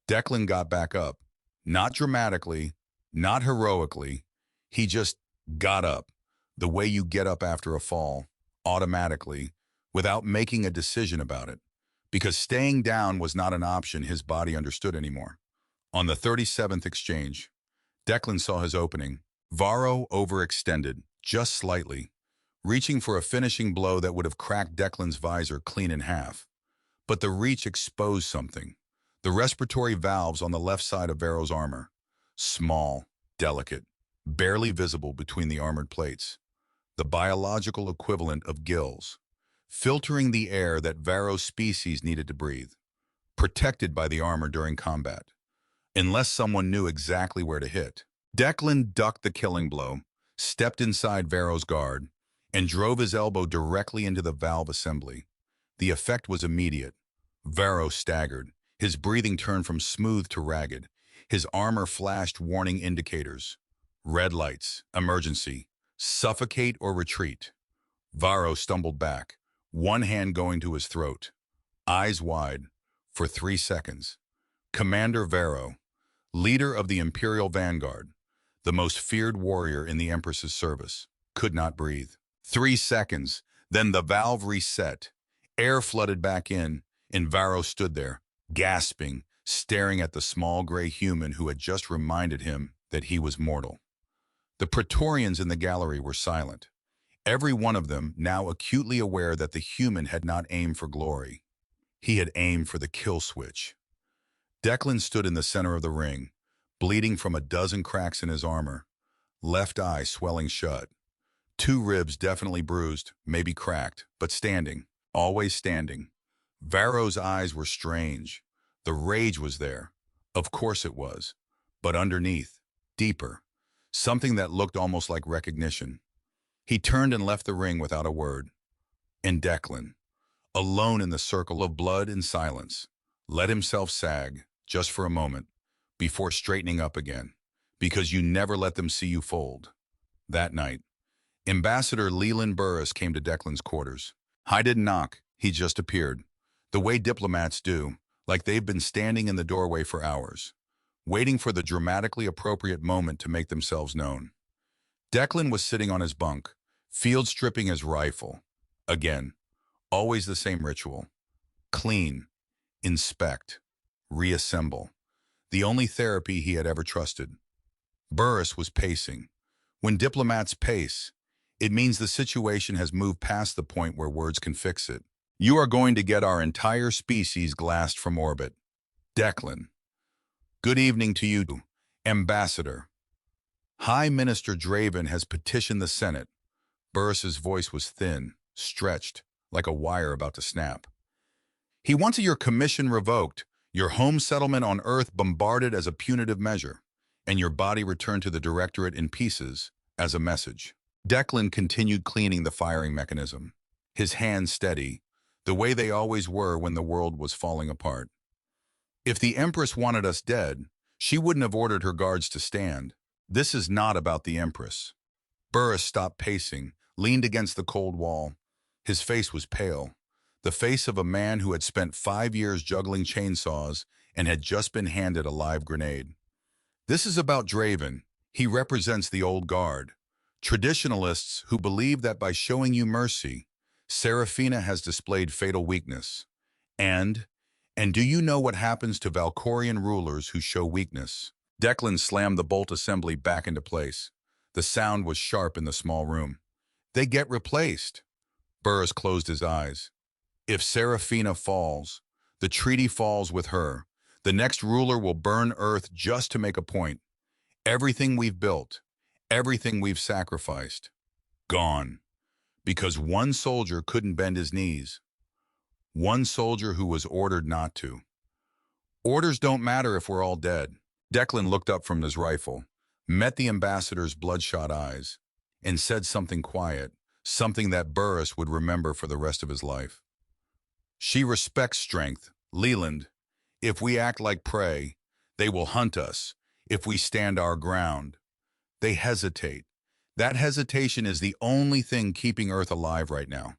Declan got back up. Not dramatically, not heroically, he just got up, the way you get up after a fall, automatically, without making a decision about it. Because staying down was not an option his body understood anymore. On the 37th exchange, Declan saw his opening. Varro overextended, just slightly, reaching for a finishing blow that would have cracked Declan's visor clean in half. But the reach exposed something. The respiratory valves on the left side of Varro's armor. Small, delicate, barely visible between the armored plates. The biological equivalent of gills, filtering the air that Varro's species needed to breathe, protected by the armor during combat, unless someone knew exactly where to hit. Declan ducked the killing blow, stepped inside Varro's guard, and drove his elbow directly into the valve assembly. The effect was immediate. Varro staggered. His breathing turned from smooth to ragged. His armor flashed warning indicators. Red lights, emergency, suffocate or retreat. Varro stumbled back, one hand going to his throat, eyes wide, for 3 seconds. Commander Varro, leader of the Imperial Vanguard, the most feared warrior in the Empress's service, could not breathe. 3 seconds, then the valve reset. Air flooded back in, and Varro stood there, gasping, staring at the small gray human who had just reminded him that he was mortal. The Praetorians in the gallery were silent, every one of them now acutely aware that the human had not aimed for glory. He had aimed for the kill switch. Declan stood in the center of the ring, bleeding from a dozen cracks in his armor, left eye swelling shut. 2 ribs definitely bruised, maybe cracked, but standing, always standing. Varro's eyes were strange. The rage was there. Of course it was. But underneath, deeper, something that looked almost like recognition. He turned and left the ring without a word. And Declan, alone in the circle of blood and silence, let himself sag, just for a moment, before straightening up again, because you never let them see you fold. That night, Ambassador Leland Burris came to Declan's quarters. I didn't knock, he just appeared, the way diplomats do, like they've been standing in the doorway for hours, waiting for the dramatically appropriate moment to make themselves known. Declan was sitting on his bunk, field stripping his rifle. Again, always the same ritual. Clean, inspect, reassemble. The only therapy he had ever trusted. Burris was pacing. When diplomats pace, it means the situation has moved past the point where words can fix it. You are going to get our entire species glassed from orbit. Declan. Good evening to you, Ambassador. High Minister Draven has petitioned the Senate. Burris's voice was thin, stretched, like a wire about to snap. He wanted your commission revoked, your home settlement on Earth bombarded as a punitive measure, and your body returned to the Directorate in pieces as a message. Declan continued cleaning the firing mechanism, his hands steady, the way they always were when the world was falling apart. If the Empress wanted us dead, she wouldn't have ordered her guards to stand. This is not about the Empress. Burris stopped pacing, leaned against the cold wall. His face was pale, the face of a man who had spent 5 years juggling chainsaws and had just been handed a live grenade. This is about Draven. He represents the old guard. Traditionalists who believe that by showing you mercy, Seraphina has displayed fatal weakness. And do you know what happens to Valkorian rulers who show weakness? Declan slammed the bolt assembly back into place. The sound was sharp in the small room. They get replaced. Burris closed his eyes. If Seraphina falls, the treaty falls with her. The next ruler will burn Earth just to make a point. Everything we've built, everything we've sacrificed, gone. Because one soldier couldn't bend his knees. One soldier who was ordered not to. Orders don't matter if we're all dead. Declan looked up from his rifle, met the ambassador's bloodshot eyes, and said something quiet, something that Burris would remember for the rest of his life. She respects strength, Leland. If we act like prey, they will hunt us. If we stand our ground, they hesitate. That hesitation is the only thing keeping Earth alive right now.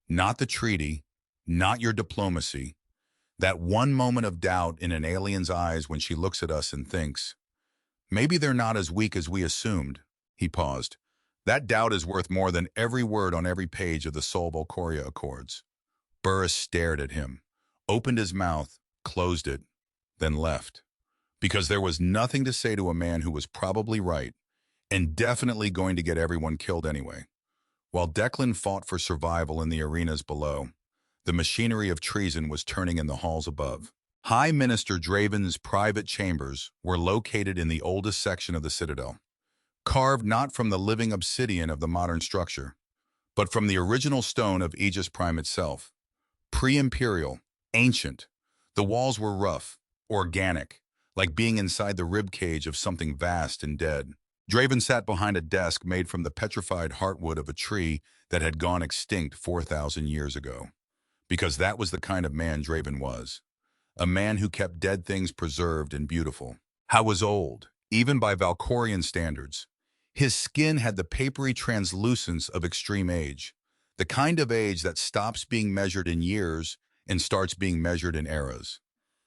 Not the treaty, not your diplomacy. That one moment of doubt in an alien's eyes when she looks at us and thinks, maybe they're not as weak as we assumed. He paused. That doubt is worth more than every word on every page of the Sol Volcoria Accords. Burris stared at him, opened his mouth, closed it, then left. Because there was nothing to say to a man who was probably right, and definitely going to get everyone killed anyway. While Declan fought for survival in the arenas below, the machinery of treason was turning in the halls above. High Minister Draven's private chambers were located in the oldest section of the citadel, carved not from the living obsidian of the modern structure, but from the original stone of Aegis Prime itself. Pre-imperial, ancient, the walls were rough, organic, like being inside the ribcage of something vast and dead. Draven sat behind a desk made from the petrified heartwood of a tree that had gone extinct 4,000 years ago. Because that was the kind of man Draven was. A man who kept dead things preserved and beautiful. How was old, even by Valkorian standards. His skin had the papery translucence of extreme age, the kind of age that stops being measured in years and starts being measured in eras.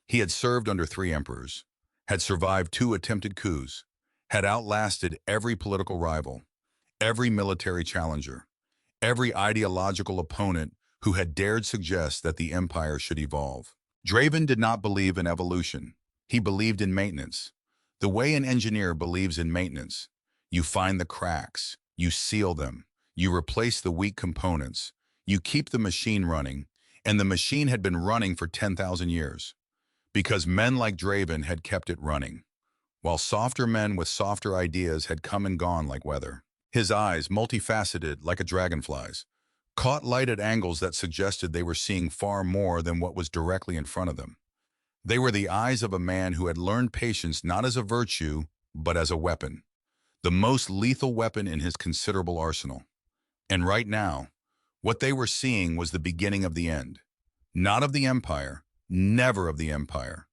He had served under 3 emperors, had survived 2 attempted coups, had outlasted every political rival, every military challenger, every ideological opponent who had dared suggest that the empire should evolve. Draven did not believe in evolution. He believed in maintenance. The way an engineer believes in maintenance. You find the cracks, you seal them, you replace the weak components, you keep the machine running, and the machine had been running for 10,000 years. Because men like Draven had kept it running, while softer men with softer ideas had come and gone like weather. His eyes, multifaceted like a dragonfly's, caught light at angles that suggested they were seeing far more than what was directly in front of them. They were the eyes of a man who had learned patience not as a virtue, but as a weapon, the most lethal weapon in his considerable arsenal. And right now, what they were seeing was the beginning of the end. Not of the Empire, never of the Empire.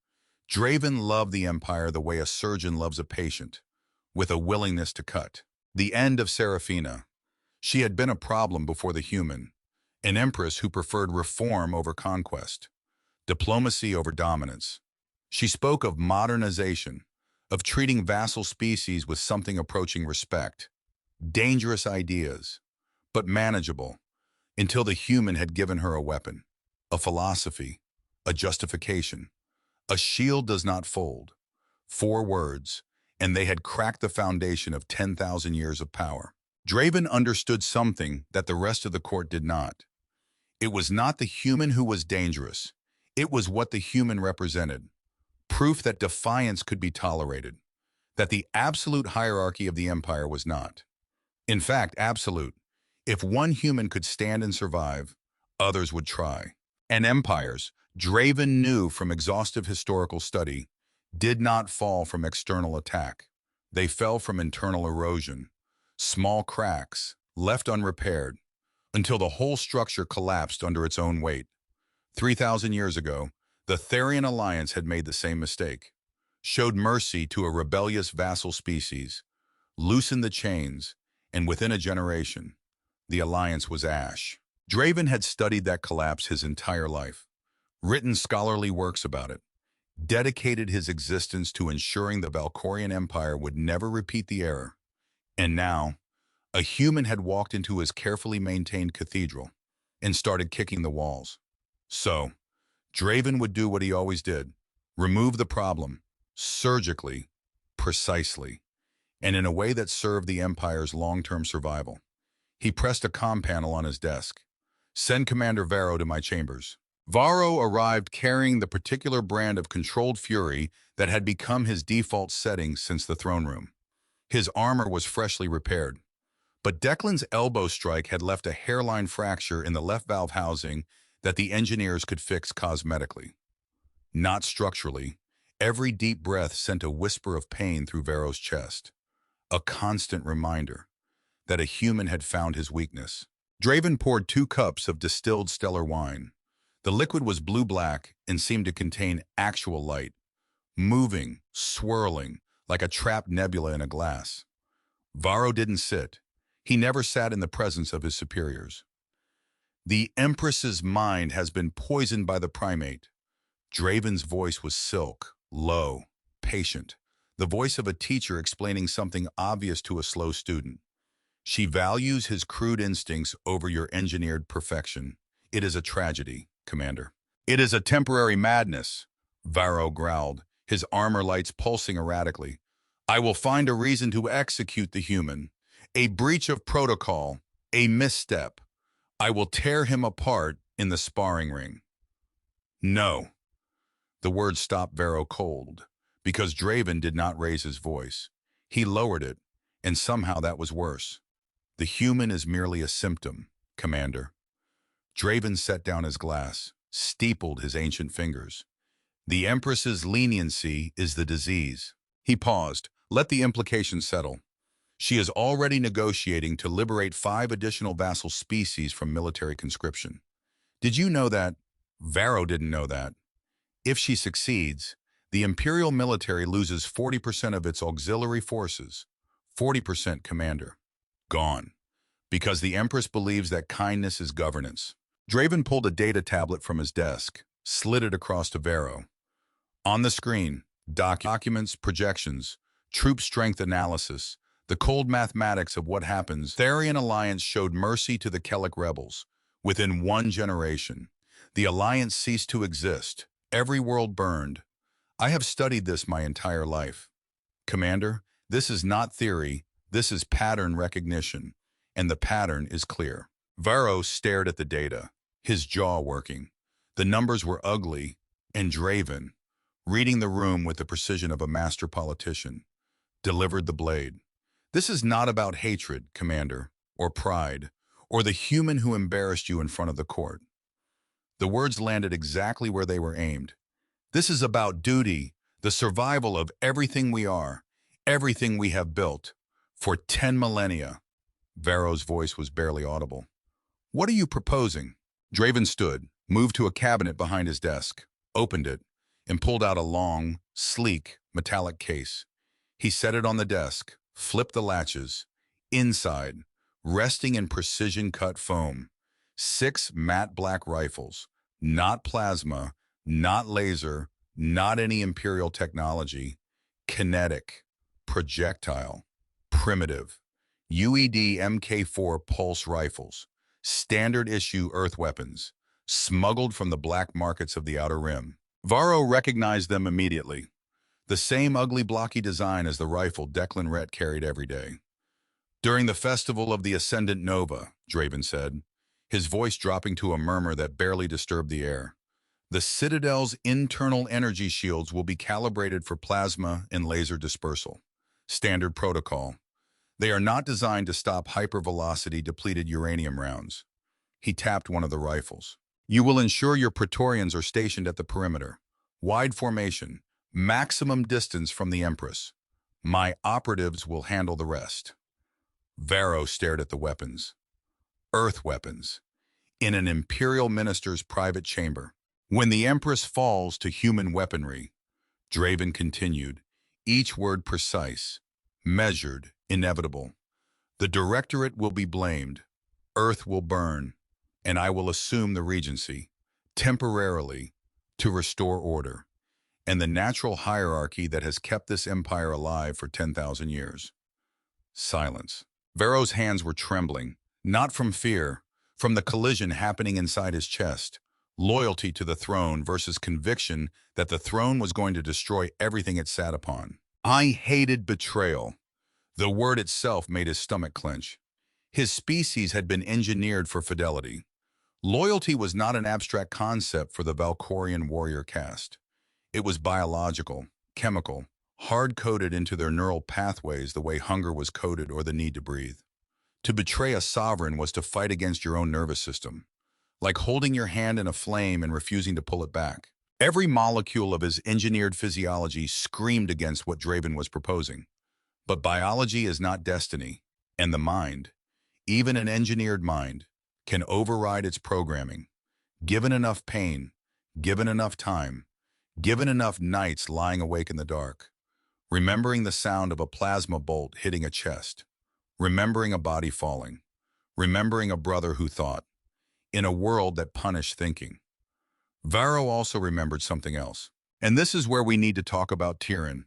Draven loved the Empire the way a surgeon loves a patient, with a willingness to cut. The end of Seraphina. She had been a problem before the human, an empress who preferred reform over conquest, diplomacy over dominance. She spoke of modernization, of treating vassal species with something approaching respect. Dangerous ideas, but manageable, until the human had given her a weapon, a philosophy, a justification. A shield does not fold. 4 words, and they had cracked the foundation of 10,000 years of power. Draven understood something that the rest of the court did not. It was not the human who was dangerous. It was what the human represented. Proof that defiance could be tolerated, that the absolute hierarchy of the empire was not. In fact, absolute. If one human could stand and survive, others would try. And empires, Draven knew from exhaustive historical study, did not fall from external attack. They fell from internal erosion, small cracks, left unrepaired, until the whole structure collapsed under its own weight. 3,000 years ago, the Therian alliance had made the same mistake, showed mercy to a rebellious vassal species, loosened the chains, and within a generation, the alliance was ash. Draven had studied that collapse his entire life, written scholarly works about it, dedicated his existence to ensuring the Valkorian Empire would never repeat the error. And now, a human had walked into his carefully maintained cathedral and started kicking the walls. So, Draven would do what he always did, remove the problem, surgically, precisely, and in a way that served the Empire's long-term survival. He pressed a comm panel on his desk. Send Commander Varro to my chambers. Varro arrived carrying the particular brand of controlled fury that had become his default setting since the throne room. His armor was freshly repaired, but Declan's elbow strike had left a hairline fracture in the left valve housing that the engineers could fix cosmetically. Not structurally, every deep breath sent a whisper of pain through Varro's chest, a constant reminder that a human had found his weakness. Draven poured 2 cups of distilled stellar wine. The liquid was blue-black and seemed to contain actual light, moving, swirling, like a trapped nebula in a glass. Varro didn't sit. He never sat in the presence of his superiors. The Empress's mind has been poisoned by the primate. Draven's voice was silk, low, patient, the voice of a teacher explaining something obvious to a slow student. She values his crude instincts over your engineered perfection. It is a tragedy, Commander. It is a temporary madness, Varro growled, his armor lights pulsing erratically. I will find a reason to execute the human. A breach of protocol, a misstep. I will tear him apart in the sparring ring. No. The words stopped Varro cold, because Draven did not raise his voice. He lowered it, and somehow that was worse. The human is merely a symptom, Commander. Draven set down his glass, steepled his ancient fingers. The Empress's leniency is the disease. He paused. Let the implications settle. She is already negotiating to liberate 5 additional vassal species from military conscription. Did you know that? Varro didn't know that. If she succeeds, the Imperial military loses 40% of its auxiliary forces. 40%, Commander. Gone. Because the Empress believes that kindness is governance. Draven pulled a data tablet from his desk, slid it across to Varro. On the screen, documents, projections, troop strength analysis, the cold mathematics of what happens. Therian Alliance showed mercy to the Kellic rebels. Within 1 generation, the Alliance ceased to exist. Every world burned. I have studied this my entire life. Commander, this is not theory, this is pattern recognition, and the pattern is clear. Varro stared at the data, his jaw working. The numbers were ugly, and Draven, reading the room with the precision of a master politician, delivered the blade. This is not about hatred, Commander, or pride, or the human who embarrassed you in front of the court. The words landed exactly where they were aimed. This is about duty, the survival of everything we are, everything we have built, for 10 millennia. Varro's voice was barely audible. What are you proposing? Draven stood, moved to a cabinet behind his desk, opened it, and pulled out a long, sleek, metallic case. He set it on the desk, flipped the latches. Inside, resting in precision-cut foam, 6 matte black rifles, not plasma, not laser, not any Imperial technology, kinetic, projectile, primitive, UED Mk4 pulse rifles, standard issue Earth weapons, smuggled from the black markets of the Outer Rim. Varro recognized them immediately. The same ugly blocky design as the rifle Declan Rhett carried every day. During the festival of the Ascendant Nova, Draven said, his voice dropping to a murmur that barely disturbed the air. The Citadel's internal energy shields will be calibrated for plasma and laser dispersal. Standard protocol. They are not designed to stop hypervelocity depleted uranium rounds. He tapped one of the rifles. You will ensure your Praetorians are stationed at the perimeter. Wide formation, maximum distance from the Empress. My operatives will handle the rest. Varro stared at the weapons. Earth weapons. In an Imperial minister's private chamber. When the Empress falls to human weaponry, Draven continued, each word precise, measured, inevitable. The Directorate will be blamed, Earth will burn, and I will assume the Regency, temporarily, to restore order, and the natural hierarchy that has kept this empire alive for 10,000 years. Silence. Varro's hands were trembling, not from fear, from the collision happening inside his chest. Loyalty to the throne versus conviction that the throne was going to destroy everything it sat upon. I hated betrayal. The word itself made his stomach clench. His species had been engineered for fidelity. Loyalty was not an abstract concept for the Valkorian warrior caste. It was biological, chemical, hard-coded into their neural pathways the way hunger was coded or the need to breathe. To betray a sovereign was to fight against your own nervous system, like holding your hand in a flame and refusing to pull it back. Every molecule of his engineered physiology screamed against what Draven was proposing. But biology is not destiny, and the mind, even an engineered mind, can override its programming. Given enough pain, given enough time, given enough nights lying awake in the dark, remembering the sound of a plasma bolt hitting a chest, remembering a body falling, remembering a brother who thought, in a world that punished thinking. Varro also remembered something else. And this is where we need to talk about Tyrion.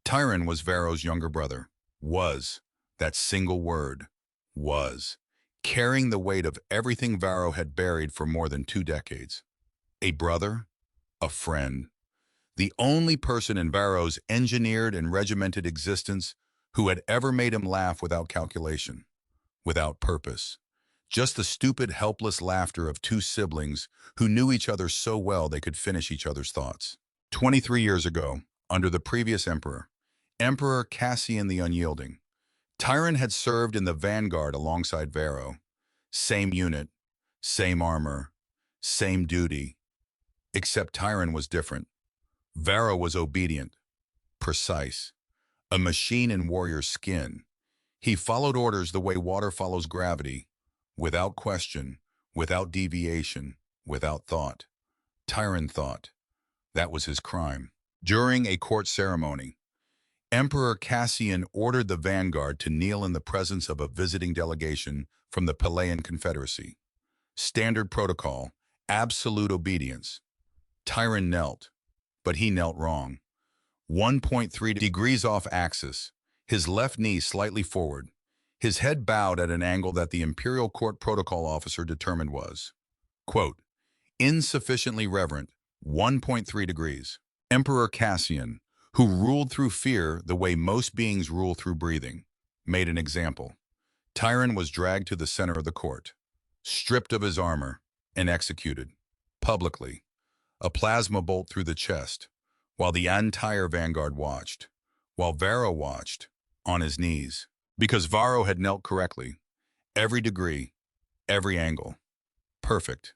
Tyrion was Varro's younger brother. Was. That single word. Was. Carrying the weight of everything Varro had buried for more than 2 decades. A brother. A friend. The only person in Varro's engineered and regimented existence who had ever made him laugh without calculation, without purpose. Just the stupid, helpless laughter of two siblings who knew each other so well they could finish each other's thoughts. 23 years ago, under the previous emperor, Emperor Cassian the Unyielding, Tyron had served in the vanguard alongside Varro. Same unit, same armor, same duty, except Tyron was different. Varro was obedient, precise, a machine in warrior's skin. He followed orders the way water follows gravity, without question, without deviation, without thought. Tyron thought. That was his crime. During a court ceremony, Emperor Cassian ordered the vanguard to kneel in the presence of a visiting delegation from the Pellaean Confederacy. Standard protocol, absolute obedience. Tyron knelt, but he knelt wrong. 1.3 degrees off axis, his left knee slightly forward, his head bowed at an angle that the Imperial Court Protocol officer determined was, quote, insufficiently reverent, 1.3 degrees. Emperor Cassian, who ruled through fear the way most beings rule through breathing, made an example. Tyron was dragged to the center of the court, stripped of his armor, and executed, publicly, a plasma bolt through the chest, while the entire vanguard watched, while Varro watched, on his knees. Because Varro had knelt correctly, every degree, every angle, perfect.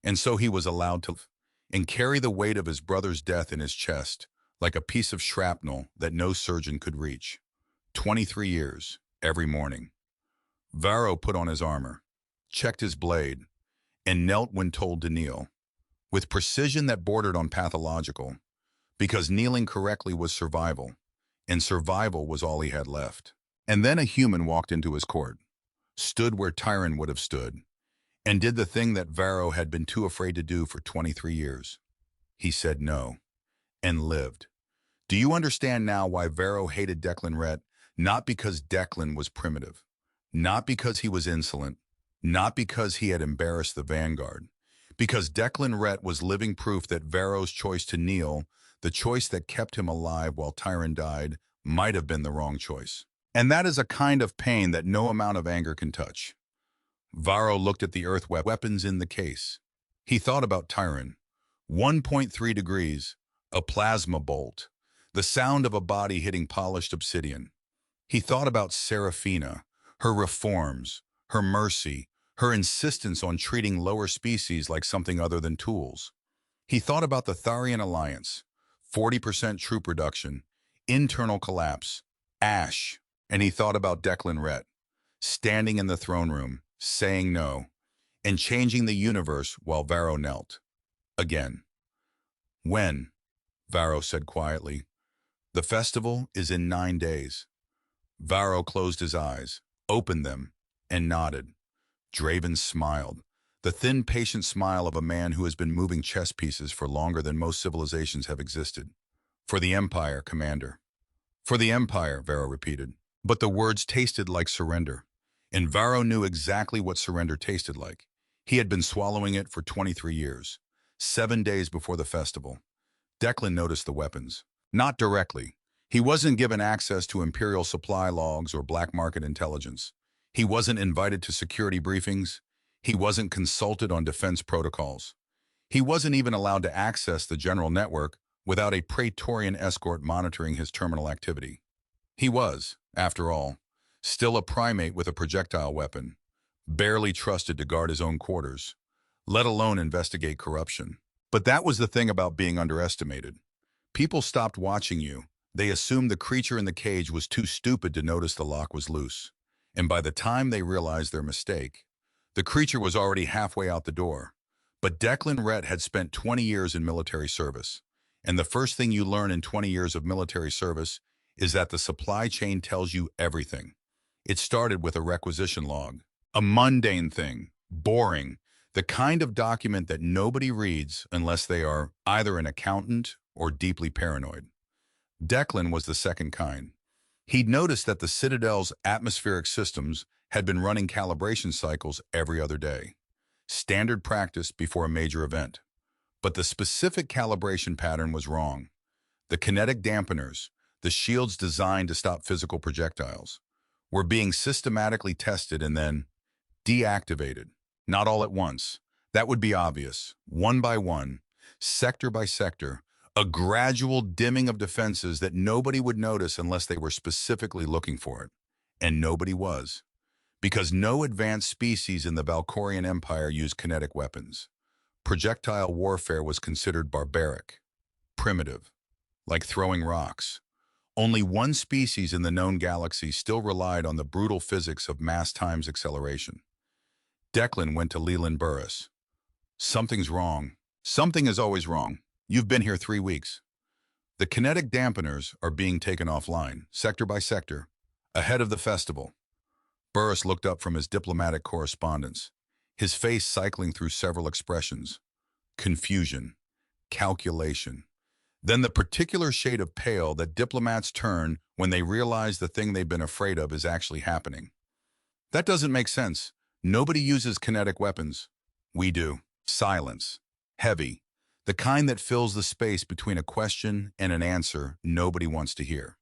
And so he was allowed to live and carry the weight of his brother's death in his chest like a piece of shrapnel that no surgeon could reach. 23 years, every morning. Varro put on his armor, checked his blade, and knelt when told to kneel, with precision that bordered on pathological, because kneeling correctly was survival, and survival was all he had left. And then a human walked into his court, stood where Tyron would have stood, and did the thing that Varro had been too afraid to do for 23 years. He said no, and lived. Do you understand now why Varro hated Declan Rhett? Not because Declan was primitive, not because he was insolent, not because he had embarrassed the vanguard, because Declan Rhett was living proof that Varro's choice to kneel, the choice that kept him alive while Tyron died, might have been the wrong choice. And that is a kind of pain that no amount of anger can touch. Varro looked at the earth weapons in the case. He thought about Tyron. 1.3 degrees, a plasma bolt, the sound of a body hitting polished obsidian. He thought about Seraphina, her reforms, her mercy, her insistence on treating lower species like something other than tools. He thought about the Tharian alliance, 40% troop reduction, internal collapse, ash. And he thought about Declan Rhett, standing in the throne room, saying no, and changing the universe while Varro knelt. Again. When? Varro said quietly. The festival is in 9 days. Varro closed his eyes, opened them, and nodded. Draven smiled, the thin, patient smile of a man who has been moving chess pieces for longer than most civilizations have existed. For the Empire, Commander. For the Empire, Varro repeated. But the words tasted like surrender, and Varro knew exactly what surrender tasted like. He had been swallowing it for 23 years, 7 days before the festival. Declan noticed the weapons. Not directly. He wasn't given access to Imperial supply logs or black market intelligence. He wasn't invited to security briefings. He wasn't consulted on defense protocols. He wasn't even allowed to access the general network without a Praetorian escort monitoring his terminal activity. He was, after all, still a primate with a projectile weapon, barely trusted to guard his own quarters, let alone investigate corruption. But that was the thing about being underestimated. People stopped watching you. They assumed the creature in the cage was too stupid to notice the lock was loose. And by the time they realized their mistake, the creature was already halfway out the door. But Declan Rhett had spent 20 years in military service. And the first thing you learn in 20 years of military service is that the supply chain tells you everything. It started with a requisition log, a mundane thing, boring, the kind of document that nobody reads unless they are either an accountant or deeply paranoid. Declan was the second kind. He'd noticed that the Citadel's atmospheric systems had been running calibration cycles every other day. Standard practice before a major event. But the specific calibration pattern was wrong. The kinetic dampeners, the shields designed to stop physical projectiles, were being systematically tested and then deactivated. Not all at once. That would be obvious. One by one, sector by sector, a gradual dimming of defenses that nobody would notice unless they were specifically looking for it. And nobody was. Because no advanced species in the Valkorian Empire used kinetic weapons. Projectile warfare was considered barbaric, primitive, like throwing rocks. Only one species in the known galaxy still relied on the brutal physics of mass times acceleration. Declan went to Leland Burris. Something's wrong. Something is always wrong. You've been here 3 weeks. The kinetic dampeners are being taken offline, sector by sector, ahead of the festival. Burris looked up from his diplomatic correspondence, his face cycling through several expressions. Confusion, calculation, then the particular shade of pale that diplomats turn when they realize the thing they've been afraid of is actually happening. That doesn't make sense. Nobody uses kinetic weapons. We do. Silence. Heavy. The kind that fills the space between a question and an answer nobody wants to hear.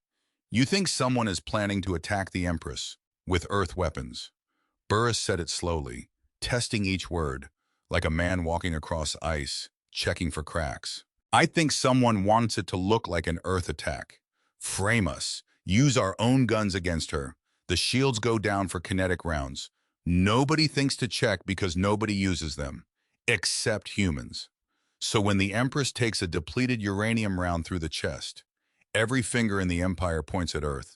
You think someone is planning to attack the Empress with Earth weapons. Burris said it slowly, testing each word, like a man walking across ice, checking for cracks. I think someone wants it to look like an Earth attack. Frame us. Use our own guns against her. The shields go down for kinetic rounds. Nobody thinks to check because nobody uses them, except humans. So when the Empress takes a depleted uranium round through the chest, every finger in the Empire points at Earth.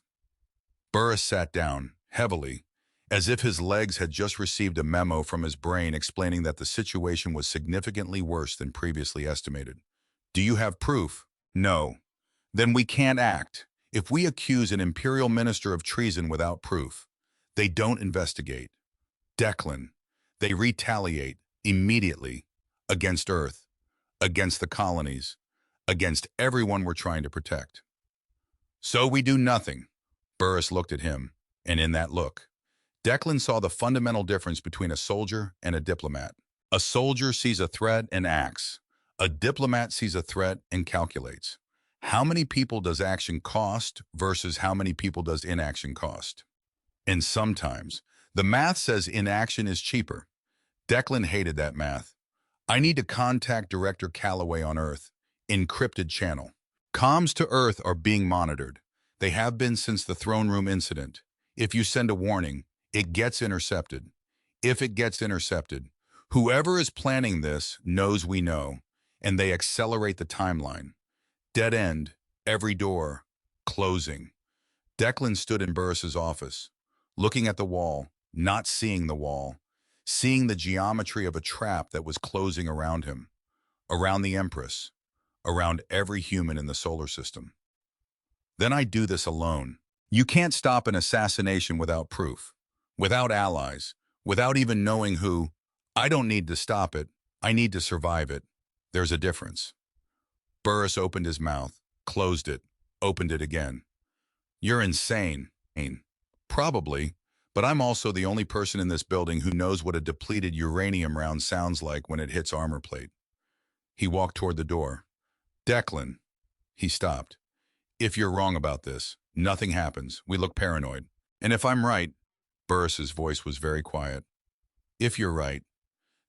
Burris sat down, heavily, as if his legs had just received a memo from his brain explaining that the situation was significantly worse than previously estimated. Do you have proof? No. Then we can't act. If we accuse an imperial minister of treason without proof, they don't investigate. Declan, they retaliate immediately against Earth, against the colonies, against everyone we're trying to protect. So we do nothing. Burris looked at him, and in that look, Declan saw the fundamental difference between a soldier and a diplomat. A soldier sees a threat and acts. A diplomat sees a threat and calculates. How many people does action cost versus how many people does inaction cost? And sometimes, the math says inaction is cheaper. Declan hated that math. I need to contact Director Calloway on Earth. Encrypted channel. Comms to Earth are being monitored. They have been since the throne room incident. If you send a warning, it gets intercepted. If it gets intercepted, whoever is planning this knows we know, and they accelerate the timeline. Dead end, every door, closing. Declan stood in Burris's office, looking at the wall, not seeing the wall, seeing the geometry of a trap that was closing around him, around the Empress, around every human in the solar system. Then I do this alone. You can't stop an assassination without proof, without allies, without even knowing who. I don't need to stop it. I need to survive it. There's a difference. Burris opened his mouth, closed it, opened it again. You're insane. Probably, but I'm also the only person in this building who knows what a depleted uranium round sounds like when it hits armor plate. He walked toward the door. Declan. He stopped. If you're wrong about this, nothing happens. We look paranoid. And if I'm right, Burris's voice was very quiet. If you're right,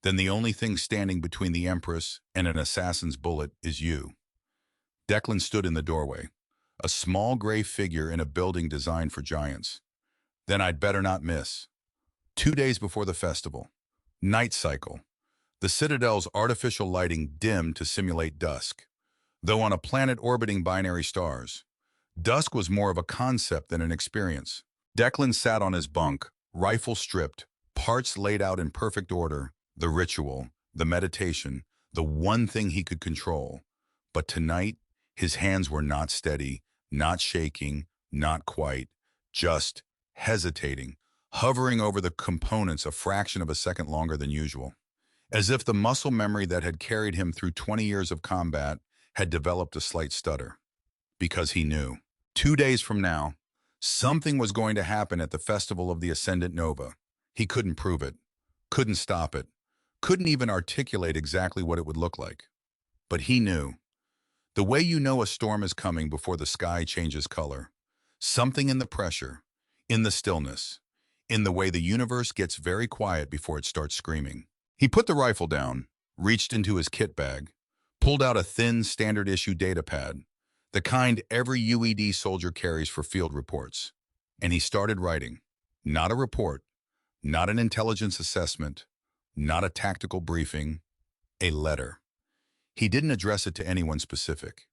then the only thing standing between the Empress and an assassin's bullet is you. Declan stood in the doorway, a small gray figure in a building designed for giants. Then I'd better not miss. 2 days before the festival. Night cycle. The Citadel's artificial lighting dimmed to simulate dusk. Though on a planet orbiting binary stars, dusk was more of a concept than an experience. Declan sat on his bunk, rifle stripped, parts laid out in perfect order, the ritual, the meditation, the one thing he could control. But tonight, his hands were not steady, not shaking, not quite, just hesitating, hovering over the components a fraction of a second longer than usual. As if the muscle memory that had carried him through 20 years of combat had developed a slight stutter. Because he knew, 2 days from now, something was going to happen at the Festival of the Ascendant Nova. He couldn't prove it, couldn't stop it, couldn't even articulate exactly what it would look like. But he knew. The way you know a storm is coming before the sky changes color. Something in the pressure, in the stillness, in the way the universe gets very quiet before it starts screaming. He put the rifle down, reached into his kit bag, pulled out a thin standard-issue data pad, the kind every UED soldier carries for field reports. And he started writing. Not a report, not an intelligence assessment, not a tactical briefing, a letter. He didn't address it to anyone specific.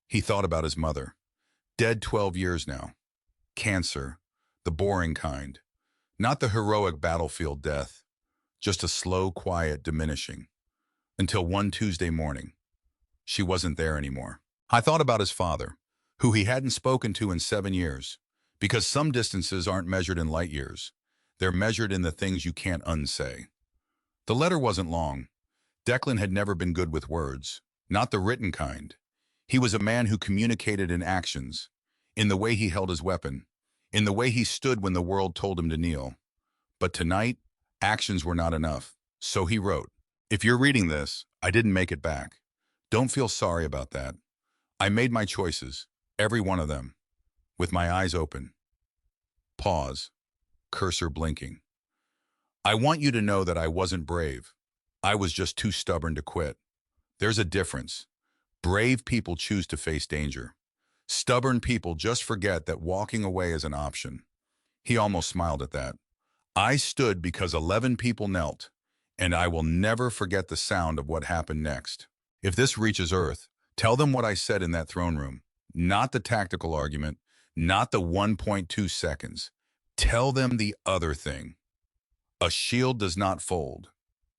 He thought about his mother, dead 12 years now. Cancer, the boring kind. Not the heroic battlefield death, just a slow, quiet diminishing. Until one Tuesday morning, she wasn't there anymore. I thought about his father, who he hadn't spoken to in 7 years, because some distances aren't measured in light years. They're measured in the things you can't unsay. The letter wasn't long. Declan had never been good with words, not the written kind. He was a man who communicated in actions, in the way he held his weapon, in the way he stood when the world told him to kneel. But tonight, actions were not enough. So he wrote, "If you're reading this, I didn't make it back. Don't feel sorry about that. I made my choices, every one of them, with my eyes open." Pause, cursor blinking. "I want you to know that I wasn't brave. I was just too stubborn to quit. There's a difference. Brave people choose to face danger. Stubborn people just forget that walking away is an option." He almost smiled at that. "I stood because 11 people knelt, and I will never forget the sound of what happened next. If this reaches Earth, tell them what I said in that throne room. Not the tactical argument, not the 1.2 seconds. Tell them the other thing. A shield does not fold.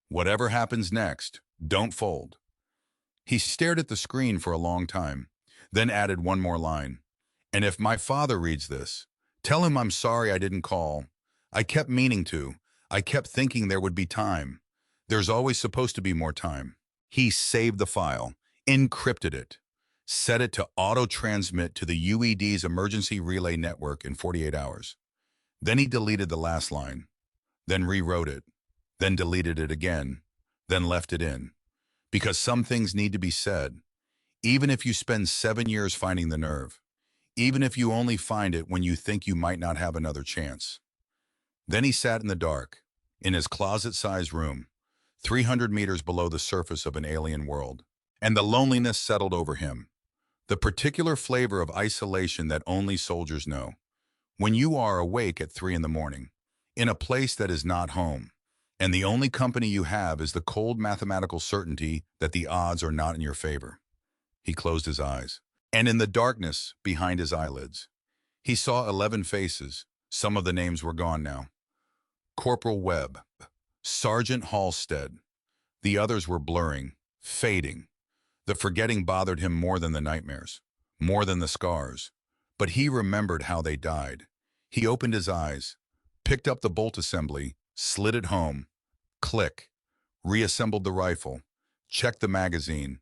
Whatever happens next, don't fold." He stared at the screen for a long time, then added one more line. "And if my father reads this, tell him I'm sorry I didn't call. I kept meaning to. I kept thinking there would be time. There's always supposed to be more time." He saved the file, encrypted it, set it to auto-transmit to the UED's emergency relay network in 48 hours. Then he deleted the last line, then rewrote it, then deleted it again, then left it in. Because some things need to be said, even if you spend 7 years finding the nerve, even if you only find it when you think you might not have another chance. Then he sat in the dark, in his closet-sized room, 300 meters below the surface of an alien world. And the loneliness settled over him, the particular flavor of isolation that only soldiers know. When you are awake at 3 in the morning, in a place that is not home, and the only company you have is the cold mathematical certainty that the odds are not in your favor. He closed his eyes, and in the darkness behind his eyelids, he saw 11 faces. Some of the names were gone now. Corporal Webb, Sergeant Halstead. The others were blurring, fading. The forgetting bothered him more than the nightmares, more than the scars. But he remembered how they died. He opened his eyes, picked up the bolt assembly, slid it home, click, reassembled the rifle, checked the magazine,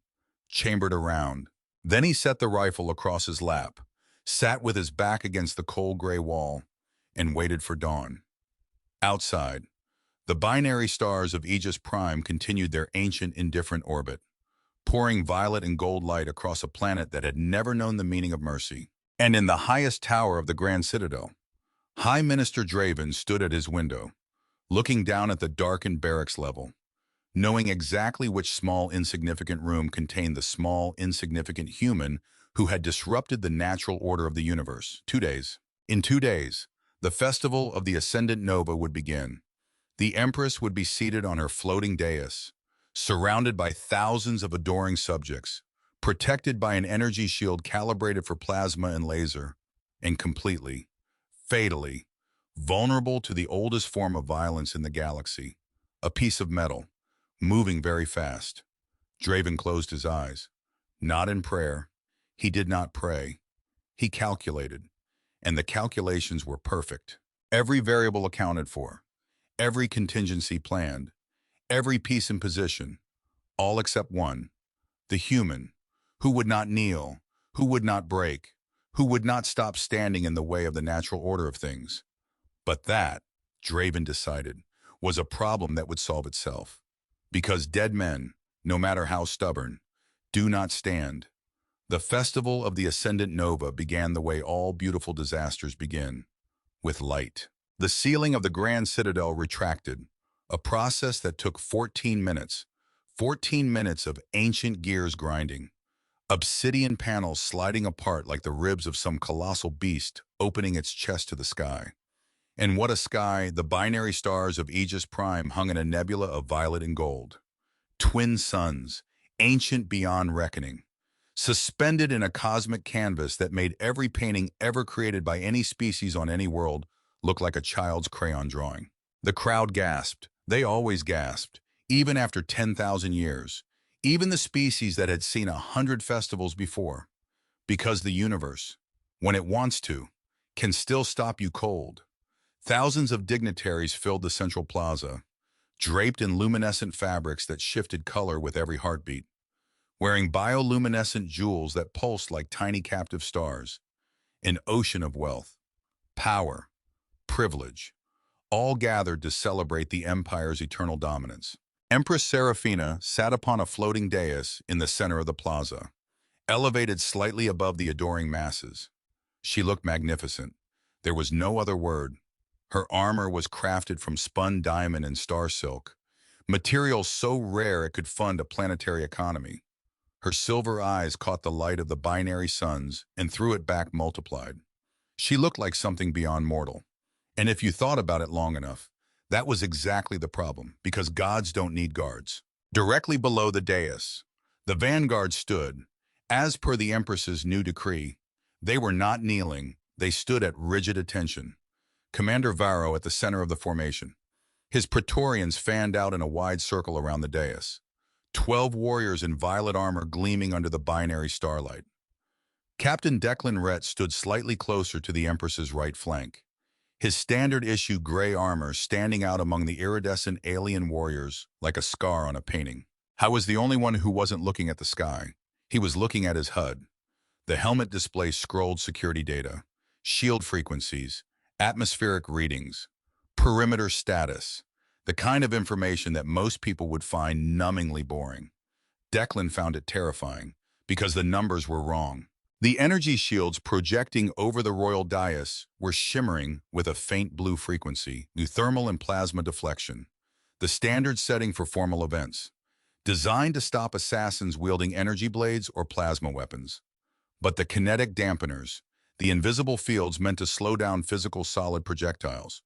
chambered around. Then he set the rifle across his lap, sat with his back against the cold gray wall, and waited for dawn. Outside, the binary stars of Aegis Prime continued their ancient, indifferent orbit, pouring violet and gold light across a planet that had never known the meaning of mercy. And in the highest tower of the Grand Citadel, High Minister Draven stood at his window, looking down at the darkened barracks level, knowing exactly which small, insignificant room contained the small, insignificant human who had disrupted the natural order of the universe. 2 days. In 2 days, the festival of the Ascendant Nova would begin. The Empress would be seated on her floating dais, surrounded by thousands of adoring subjects, protected by an energy shield calibrated for plasma and laser, and completely, fatally, vulnerable to the oldest form of violence in the galaxy, a piece of metal, moving very fast. Draven closed his eyes. Not in prayer. He did not pray. He calculated, and the calculations were perfect. Every variable accounted for, every contingency planned, every piece in position, all except one, the human, who would not kneel, who would not break, who would not stop standing in the way of the natural order of things. But that, Draven decided, was a problem that would solve itself. Because dead men, no matter how stubborn, Do not stand. The festival of the ascendant nova began the way all beautiful disasters begin, with light. The ceiling of the Grand Citadel retracted, a process that took 14 minutes. 14 minutes of ancient gears grinding, obsidian panels sliding apart like the ribs of some colossal beast opening its chest to the sky. And what a sky! The binary stars of Aegis Prime hung in a nebula of violet and gold. Twin suns, ancient beyond reckoning, suspended in a cosmic canvas that made every painting ever created by any species on any world look like a child's crayon drawing. The crowd gasped. They always gasped, even after 10,000 years, even the species that had seen 100 festivals before, because the universe, when it wants to, can still stop you cold. Thousands of dignitaries filled the central plaza, draped in luminescent fabrics that shifted color with every heartbeat, wearing bioluminescent jewels that pulsed like tiny captive stars. An ocean of wealth, power, privilege, all gathered to celebrate the Empire's eternal dominance. Empress Seraphina sat upon a floating dais in the center of the plaza, elevated slightly above the adoring masses. She looked magnificent. There was no other word. Her armor was crafted from spun diamond and star silk, material so rare it could fund a planetary economy. Her silver eyes caught the light of the binary suns and threw it back multiplied. She looked like something beyond mortal. And if you thought about it long enough, that was exactly the problem, because gods don't need guards. Directly below the dais, the vanguard stood. As per the Empress's new decree, they were not kneeling, they stood at rigid attention. Commander Varro at the center of the formation. His Praetorians fanned out in a wide circle around the dais. 12 warriors in violet armor gleaming under the binary starlight. Captain Declan Rhett stood slightly closer to the Empress's right flank, his standard-issue gray armor standing out among the iridescent alien warriors like a scar on a painting. I was the only one who wasn't looking at the sky. He was looking at his HUD. The helmet display scrolled security data, shield frequencies, atmospheric readings, perimeter status, the kind of information that most people would find numbingly boring. Declan found it terrifying because the numbers were wrong. The energy shields projecting over the royal dais were shimmering with a faint blue frequency, new thermal and plasma deflection, the standard setting for formal events, designed to stop assassins wielding energy blades or plasma weapons. But the kinetic dampeners, the invisible fields meant to slow down physical solid projectiles,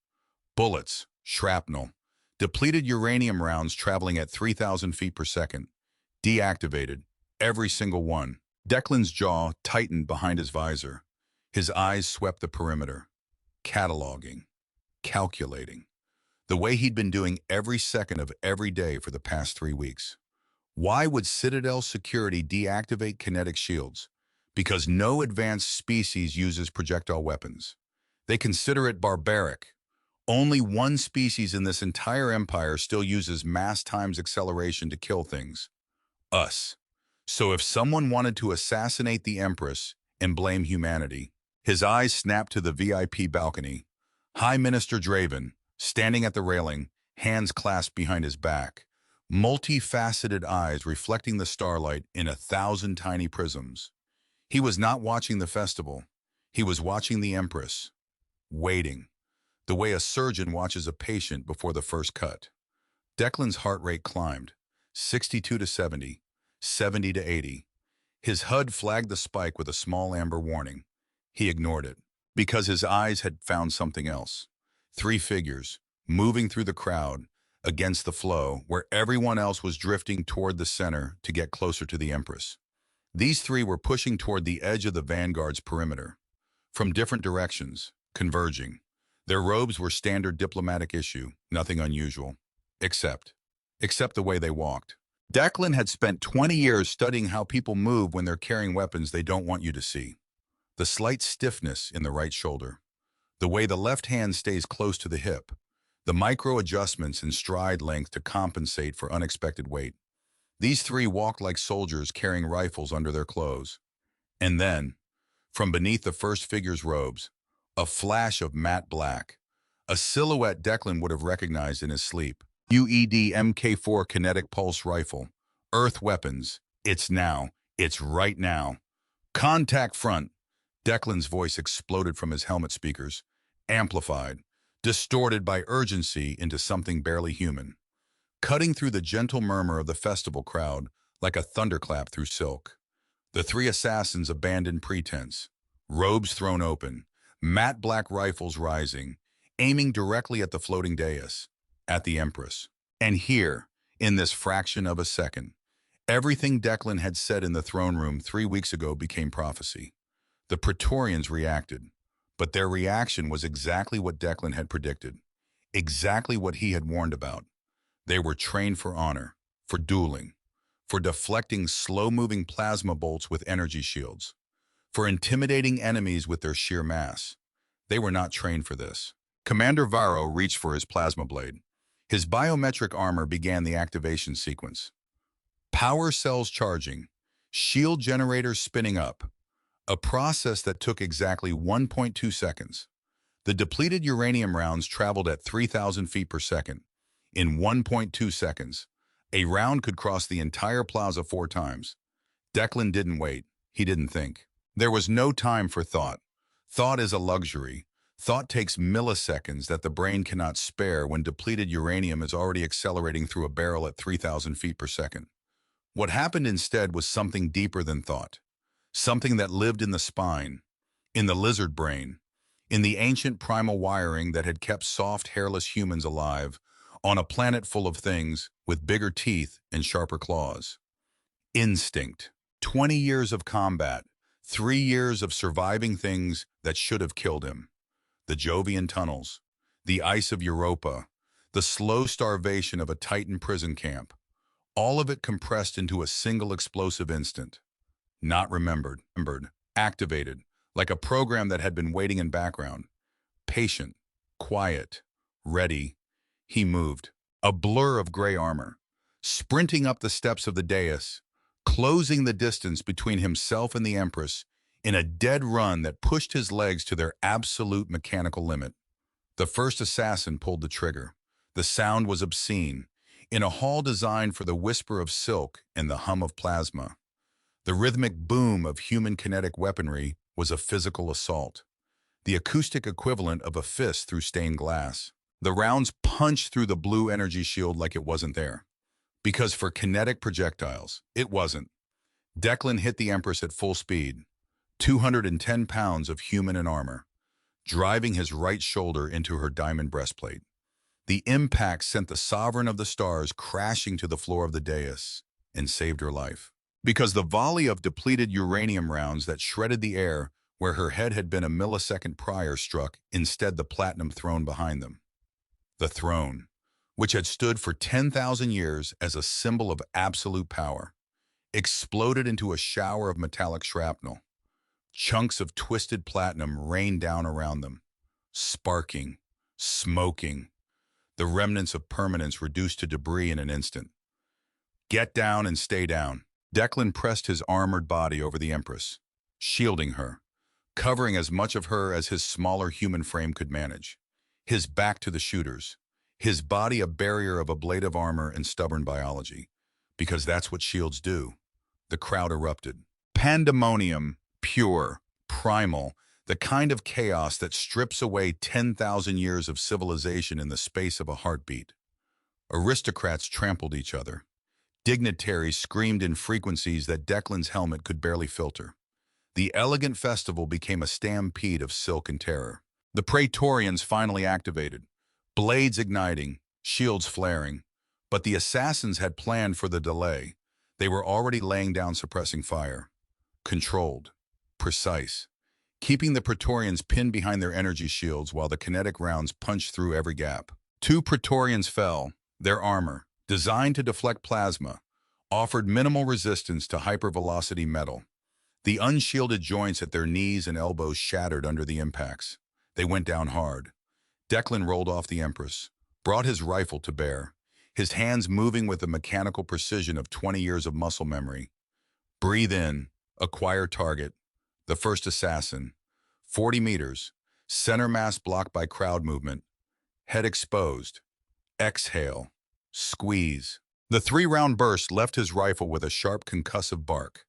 bullets, shrapnel, depleted uranium rounds traveling at 3,000 feet per second, deactivated, every single one. Declan's jaw tightened behind his visor. His eyes swept the perimeter, cataloging, calculating, the way he'd been doing every second of every day for the past 3 weeks. Why would Citadel security deactivate kinetic shields? Because no advanced species uses projectile weapons. They consider it barbaric. Only one species in this entire empire still uses mass times acceleration to kill things. Us. So if someone wanted to assassinate the Empress and blame humanity, his eyes snapped to the VIP balcony. High Minister Draven, standing at the railing, hands clasped behind his back, multifaceted eyes reflecting the starlight in 1,000 tiny prisms. He was not watching the festival. He was watching the Empress, waiting, the way a surgeon watches a patient before the first cut. Declan's heart rate climbed, 62 to 70. 70 to 80. His HUD flagged the spike with a small amber warning. He ignored it, because his eyes had found something else. 3 figures, moving through the crowd, against the flow, where everyone else was drifting toward the center to get closer to the Empress. These 3 were pushing toward the edge of the vanguard's perimeter, from different directions, converging. Their robes were standard diplomatic issue, nothing unusual, except the way they walked. Declan had spent 20 years studying how people move when they're carrying weapons they don't want you to see. The slight stiffness in the right shoulder, the way the left hand stays close to the hip, the micro adjustments in stride length to compensate for unexpected weight. These 3 walked like soldiers carrying rifles under their clothes. And then, from beneath the first figure's robes, a flash of matte black, a silhouette Declan would have recognized in his sleep. UED Mk4 Kinetic Pulse Rifle. Earth Weapons. It's now. It's right now. Contact front. Declan's voice exploded from his helmet speakers, amplified, distorted by urgency into something barely human, cutting through the gentle murmur of the festival crowd like a thunderclap through silk. The three assassins abandoned pretense, robes thrown open, matte black rifles rising, aiming directly at the floating dais, at the Empress. And here, in this fraction of a second, everything Declan had said in the throne room 3 weeks ago became prophecy. The Praetorians reacted, but their reaction was exactly what Declan had predicted, exactly what he had warned about. They were trained for honor, for dueling, for deflecting slow-moving plasma bolts with energy shields, for intimidating enemies with their sheer mass. They were not trained for this. Commander Varro reached for his plasma blade. His biometric armor began the activation sequence. Power cells charging, shield generators spinning up, a process that took exactly 1.2 seconds. The depleted uranium rounds traveled at 3,000 feet per second. In 1.2 seconds, a round could cross the entire plaza 4 times. Declan didn't wait. He didn't think. There was no time for thought. Thought is a luxury. Thought takes milliseconds that the brain cannot spare when depleted uranium is already accelerating through a barrel at 3,000 feet per second. What happened instead was something deeper than thought. Something that lived in the spine, in the lizard brain, in the ancient primal wiring that had kept soft, hairless humans alive on a planet full of things with bigger teeth and sharper claws. Instinct. 20 years of combat, 3 years of surviving things that should have killed him. The Jovian tunnels, the ice of Europa, the slow starvation of a Titan prison camp, all of it compressed into a single explosive instant. Not remembered, activated, like a program that had been waiting in background. Patient, quiet, ready. He moved, a blur of gray armor, sprinting up the steps of the dais, closing the distance between himself and the Empress in a dead run that pushed his legs to their absolute mechanical limit. The first assassin pulled the trigger. The sound was obscene, in a hall designed for the whisper of silk and the hum of plasma. The rhythmic boom of human kinetic weaponry was a physical assault, the acoustic equivalent of a fist through stained glass. The rounds punched through the blue energy shield like it wasn't there. Because for kinetic projectiles, it wasn't. Declan hit the Empress at full speed, 210 pounds of human and armor, driving his right shoulder into her diamond breastplate. The impact sent the Sovereign of the Stars crashing to the floor of the dais and saved her life. Because the volley of depleted uranium rounds that shredded the air where her head had been a millisecond prior struck instead the platinum throne behind them. The throne, which had stood for 10,000 years as a symbol of absolute power, exploded into a shower of metallic shrapnel. Chunks of twisted platinum rained down around them, sparking, smoking, the remnants of permanence reduced to debris in an instant. Get down and stay down. Declan pressed his armored body over the Empress, shielding her, covering as much of her as his smaller human frame could manage. His back to the shooters, his body a barrier of ablative armor and stubborn biology, because that's what shields do. The crowd erupted. Pandemonium, pure, primal, the kind of chaos that strips away 10,000 years of civilization in the space of a heartbeat. Aristocrats trampled each other. Dignitaries screamed in frequencies that Declan's helmet could barely filter. The elegant festival became a stampede of silk and terror. The Praetorians finally activated, blades igniting, shields flaring. But the assassins had planned for the delay. They were already laying down suppressing fire. Controlled, precise, keeping the Praetorians pinned behind their energy shields while the kinetic rounds punched through every gap. 2 Praetorians fell, their armor, designed to deflect plasma, offered minimal resistance to hypervelocity metal. The unshielded joints at their knees and elbows shattered under the impacts. They went down hard. Declan rolled off the Empress, brought his rifle to bear, his hands moving with the mechanical precision of 20 years of muscle memory. Breathe in, acquire target. The first assassin. 40 meters, center mass blocked by crowd movement. Head exposed. Exhale. Squeeze. The 3-round burst left his rifle with a sharp concussive bark.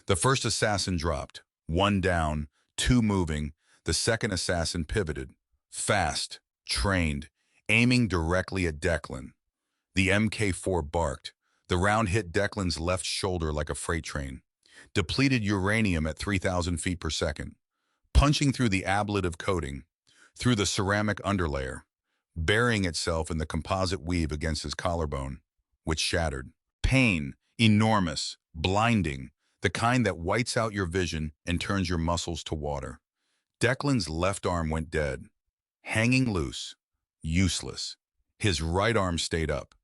The first assassin dropped, one down, two moving. The second assassin pivoted, fast, trained, aiming directly at Declan. The MK4 barked. The round hit Declan's left shoulder like a freight train. Depleted uranium at 3,000 feet per second. Punching through the ablative coating, through the ceramic underlayer, burying itself in the composite weave against his collarbone, which shattered. Pain, enormous, blinding, the kind that whites out your vision and turns your muscles to water. Declan's left arm went dead, hanging loose, useless. His right arm stayed up,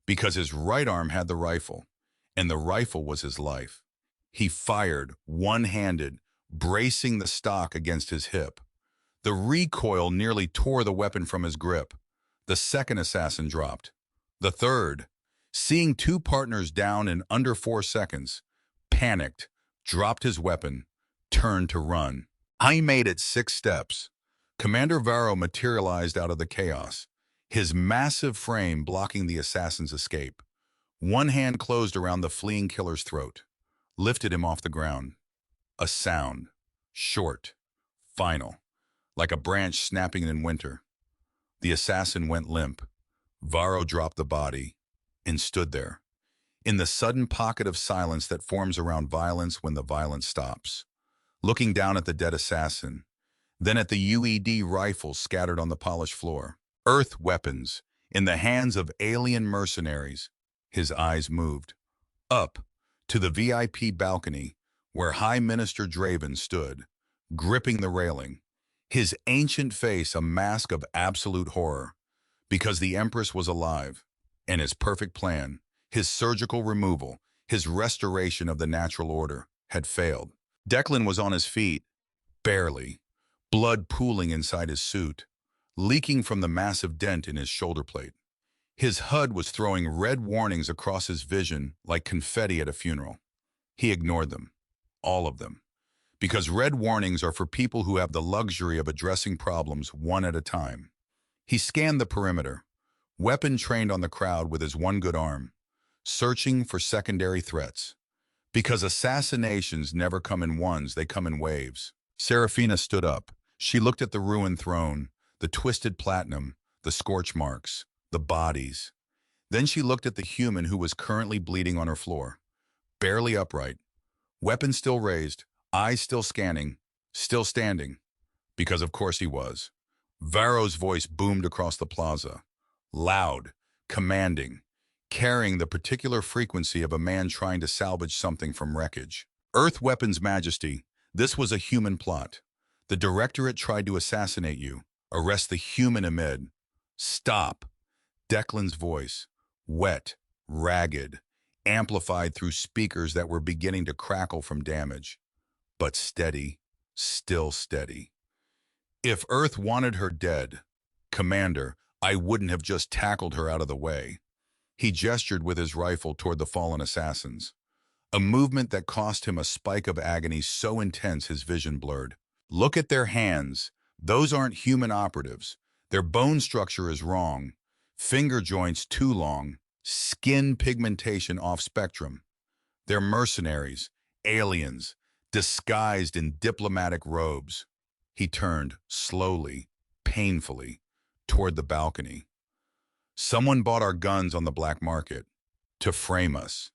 because his right arm had the rifle, and the rifle was his life. He fired, one-handed, bracing the stock against his hip. The recoil nearly tore the weapon from his grip. The second assassin dropped. The third, seeing two partners down in under 4 seconds, panicked, dropped his weapon, turned to run. I made it 6 steps. Commander Varro materialized out of the chaos, his massive frame blocking the assassin's escape. One hand closed around the fleeing killer's throat, lifted him off the ground. A sound, short, final, like a branch snapping in winter. The assassin went limp. Varro dropped the body and stood there, in the sudden pocket of silence that forms around violence when the violence stops, looking down at the dead assassin, then at the UED rifles scattered on the polished floor. Earth weapons in the hands of alien mercenaries. His eyes moved up to the VIP balcony where High Minister Draven stood, gripping the railing, his ancient face a mask of absolute horror, because the Empress was alive, and his perfect plan, his surgical removal, his restoration of the natural order, had failed. Declan was on his feet, barely, blood pooling inside his suit, leaking from the massive dent in his shoulder plate. His HUD was throwing red warnings across his vision like confetti at a funeral. He ignored them, all of them, because red warnings are for people who have the luxury of addressing problems one at a time. He scanned the perimeter, weapon trained on the crowd with his one good arm, searching for secondary threats. Because assassinations never come in ones, they come in waves. Serafina stood up. She looked at the ruined throne, the twisted platinum, the scorch marks, the bodies. Then she looked at the human who was currently bleeding on her floor, barely upright, weapon still raised, eyes still scanning, still standing, because of course he was. Varro's voice boomed across the plaza, loud, commanding, carrying the particular frequency of a man trying to salvage something from wreckage. Earth Weapons Majesty, this was a human plot. The Directorate tried to assassinate you, arrest the human amid. Stop. Declan's voice, wet, ragged, amplified through speakers that were beginning to crackle from damage, but steady, still steady. If Earth wanted her dead, Commander, I wouldn't have just tackled her out of the way. He gestured with his rifle toward the fallen assassins, a movement that cost him a spike of agony so intense his vision blurred. Look at their hands. Those aren't human operatives. Their bone structure is wrong. Finger joints too long. Skin pigmentation off spectrum. They're mercenaries, aliens, disguised in diplomatic robes. He turned slowly, painfully, toward the balcony. Someone bought our guns on the black market to frame us.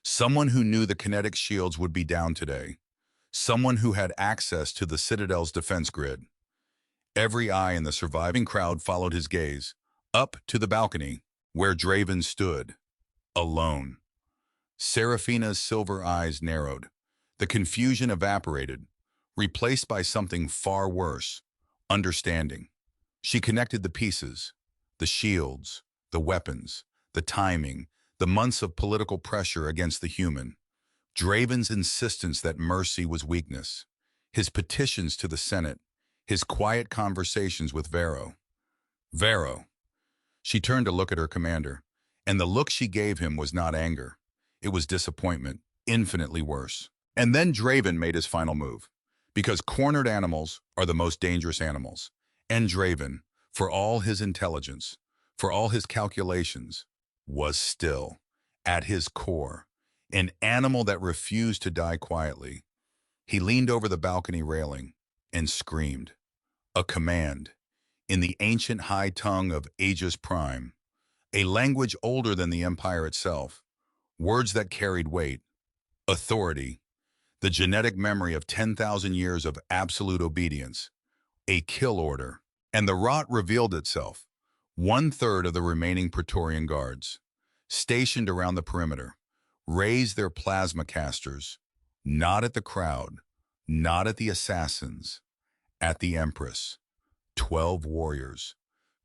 Someone who knew the kinetic shields would be down today. Someone who had access to the Citadel's defense grid. Every eye in the surviving crowd followed his gaze, up to the balcony, where Draven stood, alone. Serafina's silver eyes narrowed. The confusion evaporated, replaced by something far worse, understanding. She connected the pieces, the shields, the weapons, the timing, the months of political pressure against the human. Draven's insistence that mercy was weakness, his petitions to the Senate, his quiet conversations with Varro. Varro. She turned to look at her commander, and the look she gave him was not anger. It was disappointment, infinitely worse. And then Draven made his final move, because cornered animals are the most dangerous animals. And Draven, for all his intelligence, for all his calculations, was still, at his core, an animal that refused to die quietly. He leaned over the balcony railing and screamed. A command, in the ancient high tongue of Aegis Prime, a language older than the Empire itself, words that carried weight, authority, the genetic memory of 10,000 years of absolute obedience, a kill order. And the rot revealed itself. 1/3 of the remaining Praetorian guards, stationed around the perimeter, raised their plasma casters, not at the crowd, not at the assassins, at the Empress. 12 warriors,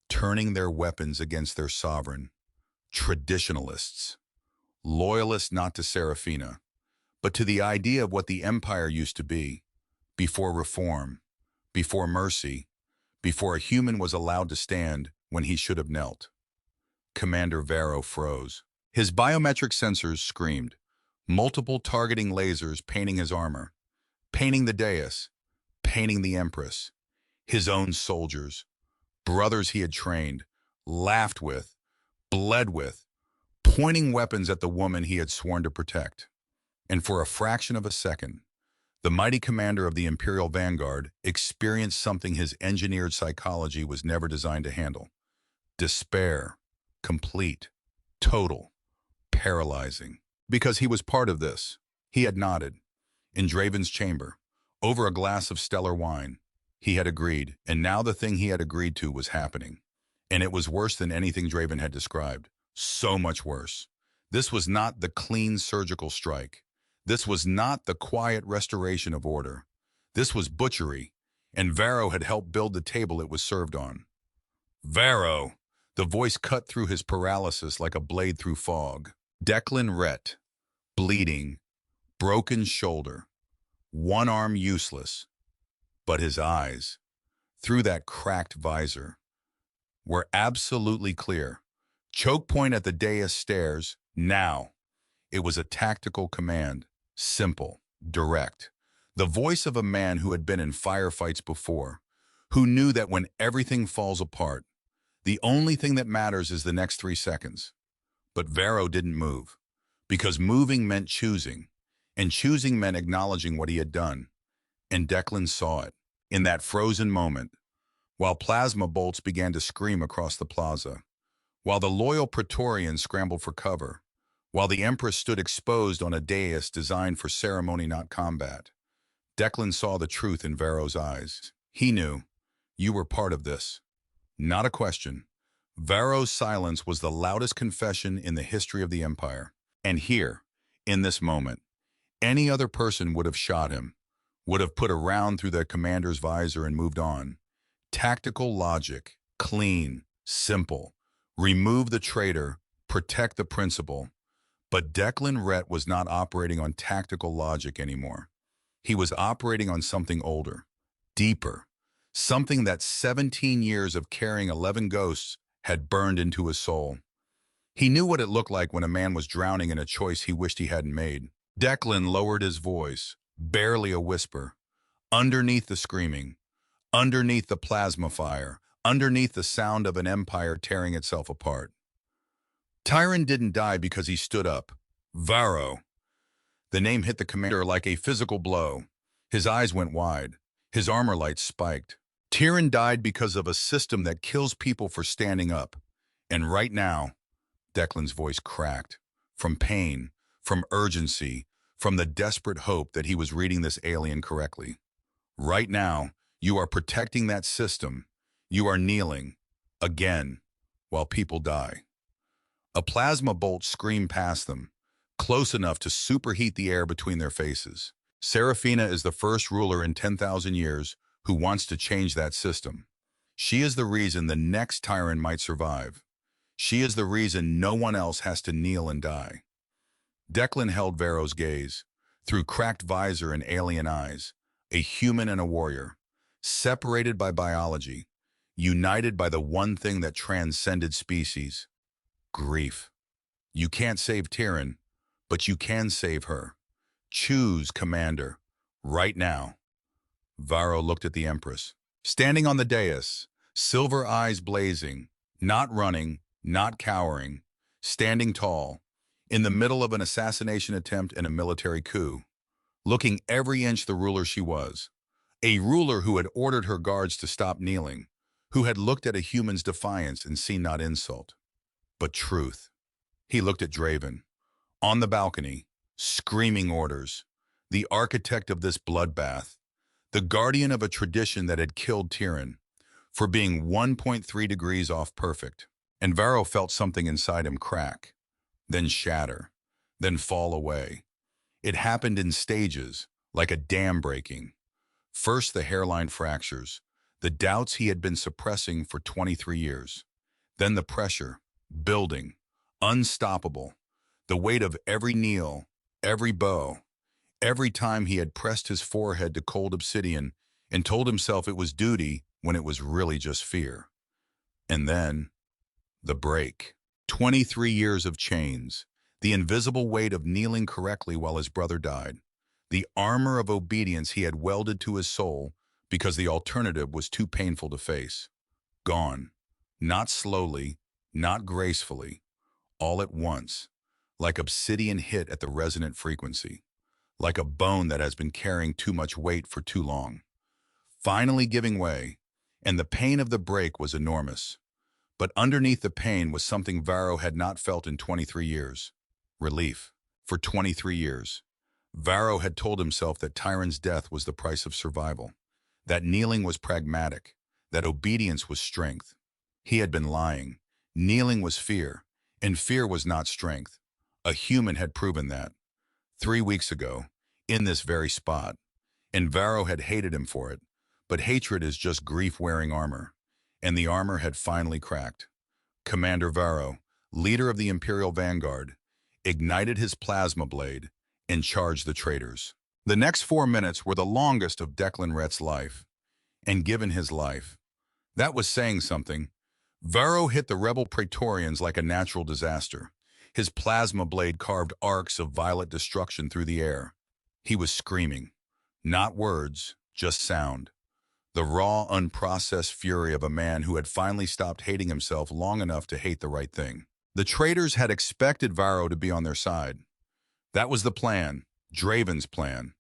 turning their weapons against their sovereign, traditionalists, loyalists not to Seraphina, but to the idea of what the Empire used to be, before reform, before mercy, before a human was allowed to stand when he should have knelt. Commander Varro froze. His biometric sensors screamed, multiple targeting lasers painting his armor, painting the dais, painting the Empress, his own soldiers, brothers he had trained, laughed with, bled with, pointing weapons at the woman he had sworn to protect. And for a fraction of a second, the mighty commander of the Imperial Vanguard experienced something his engineered psychology was never designed to handle. Despair, complete, total, paralyzing. Because he was part of this. He had nodded. In Draven's chamber, over a glass of stellar wine, he had agreed, and now the thing he had agreed to was happening. And it was worse than anything Draven had described. So much worse. This was not the clean surgical strike. This was not the quiet restoration of order. This was butchery, and Varro had helped build the table it was served on. Varro! The voice cut through his paralysis like a blade through fog. Declan Rhett, bleeding, broken shoulder, one arm useless, but his eyes, through that cracked visor, were absolutely clear. Choke point at the dais stairs, now. It was a tactical command, simple, direct. The voice of a man who had been in firefights before, who knew that when everything falls apart, the only thing that matters is the next 3 seconds. But Varro didn't move, because moving meant choosing, and choosing meant acknowledging what he had done. And Declan saw it, in that frozen moment, while plasma bolts began to scream across the plaza, while the loyal Praetorians scrambled for cover, while the Empress stood exposed on a dais designed for ceremony, not combat. Declan saw the truth in Varro's eyes. He knew, you were part of this. Not a question. Varro's silence was the loudest confession in the history of the Empire. And here, in this moment, any other person would have shot him, would have put a round through the commander's visor and moved on. Tactical logic, clean, simple. Remove the traitor, protect the principal. But Declan Rhett was not operating on tactical logic anymore. He was operating on something older, deeper, something that 17 years of carrying 11 ghosts had burned into his soul. He knew what it looked like when a man was drowning in a choice he wished he hadn't made. Declan lowered his voice, barely a whisper. Underneath the screaming, underneath the plasma fire, underneath the sound of an empire tearing itself apart. Tyron didn't die because he stood up. Varro. The name hit the commander like a physical blow. His eyes went wide. His armor lights spiked. Tyron died because of a system that kills people for standing up. And right now, Declan's voice cracked. From pain, from urgency, from the desperate hope that he was reading this alien correctly. Right now, you are protecting that system. You are kneeling, again, while people die. A plasma bolt screamed past them, close enough to superheat the air between their faces. Seraphina is the first ruler in 10,000 years who wants to change that system. She is the reason the next tyrant might survive. She is the reason no one else has to kneel and die. Declan held Varro's gaze, through cracked visor and alien eyes, a human and a warrior, separated by biology, united by the one thing that transcended species. Grief. You can't save Tyron, but you can save her. Choose, Commander, right now. Varro looked at the Empress, standing on the dais, silver eyes blazing, not running, not cowering, standing tall, in the middle of an assassination attempt and a military coup, looking every inch the ruler she was. A ruler who had ordered her guards to stop kneeling, who had looked at a human's defiance and seen not insult, but truth. He looked at Draven, on the balcony, screaming orders, the architect of this bloodbath, the guardian of a tradition that had killed Tyrion, for being 1.3 degrees off perfect. And Varro felt something inside him crack, then shatter, then fall away. It happened in stages, like a dam breaking. First the hairline fractures, the doubts he had been suppressing for 23 years. Then the pressure, building, unstoppable, the weight of every kneel, every bow, every time he had pressed his forehead to cold obsidian and told himself it was duty when it was really just fear. And then, the break. 23 years of chains, the invisible weight of kneeling correctly while his brother died, the armor of obedience he had welded to his soul because the alternative was too painful to face. Gone. Not slowly, not gracefully, all at once, like obsidian hit at the resonant frequency, like a bone that has been carrying too much weight for too long. Finally giving way, and the pain of the break was enormous. But underneath the pain was something Varro had not felt in 23 years. Relief. For 23 years. Varro had told himself that Tyrion's death was the price of survival, that kneeling was pragmatic, that obedience was strength. He had been lying. Kneeling was fear, and fear was not strength. A human had proven that. 3 weeks ago, in this very spot. And Varro had hated him for it, but hatred is just grief-wearing armor. And the armor had finally cracked. Commander Varro, leader of the Imperial Vanguard, ignited his plasma blade and charged the traitors. The next 4 minutes were the longest of Declan Rhett's life. And given his life, that was saying something. Varro hit the rebel Praetorians like a natural disaster. His plasma blade carved arcs of violet destruction through the air. He was screaming. Not words, just sound. The raw, unprocessed fury of a man who had finally stopped hating himself long enough to hate the right thing. The traitors had expected Varro to be on their side. That was the plan, Draven's plan.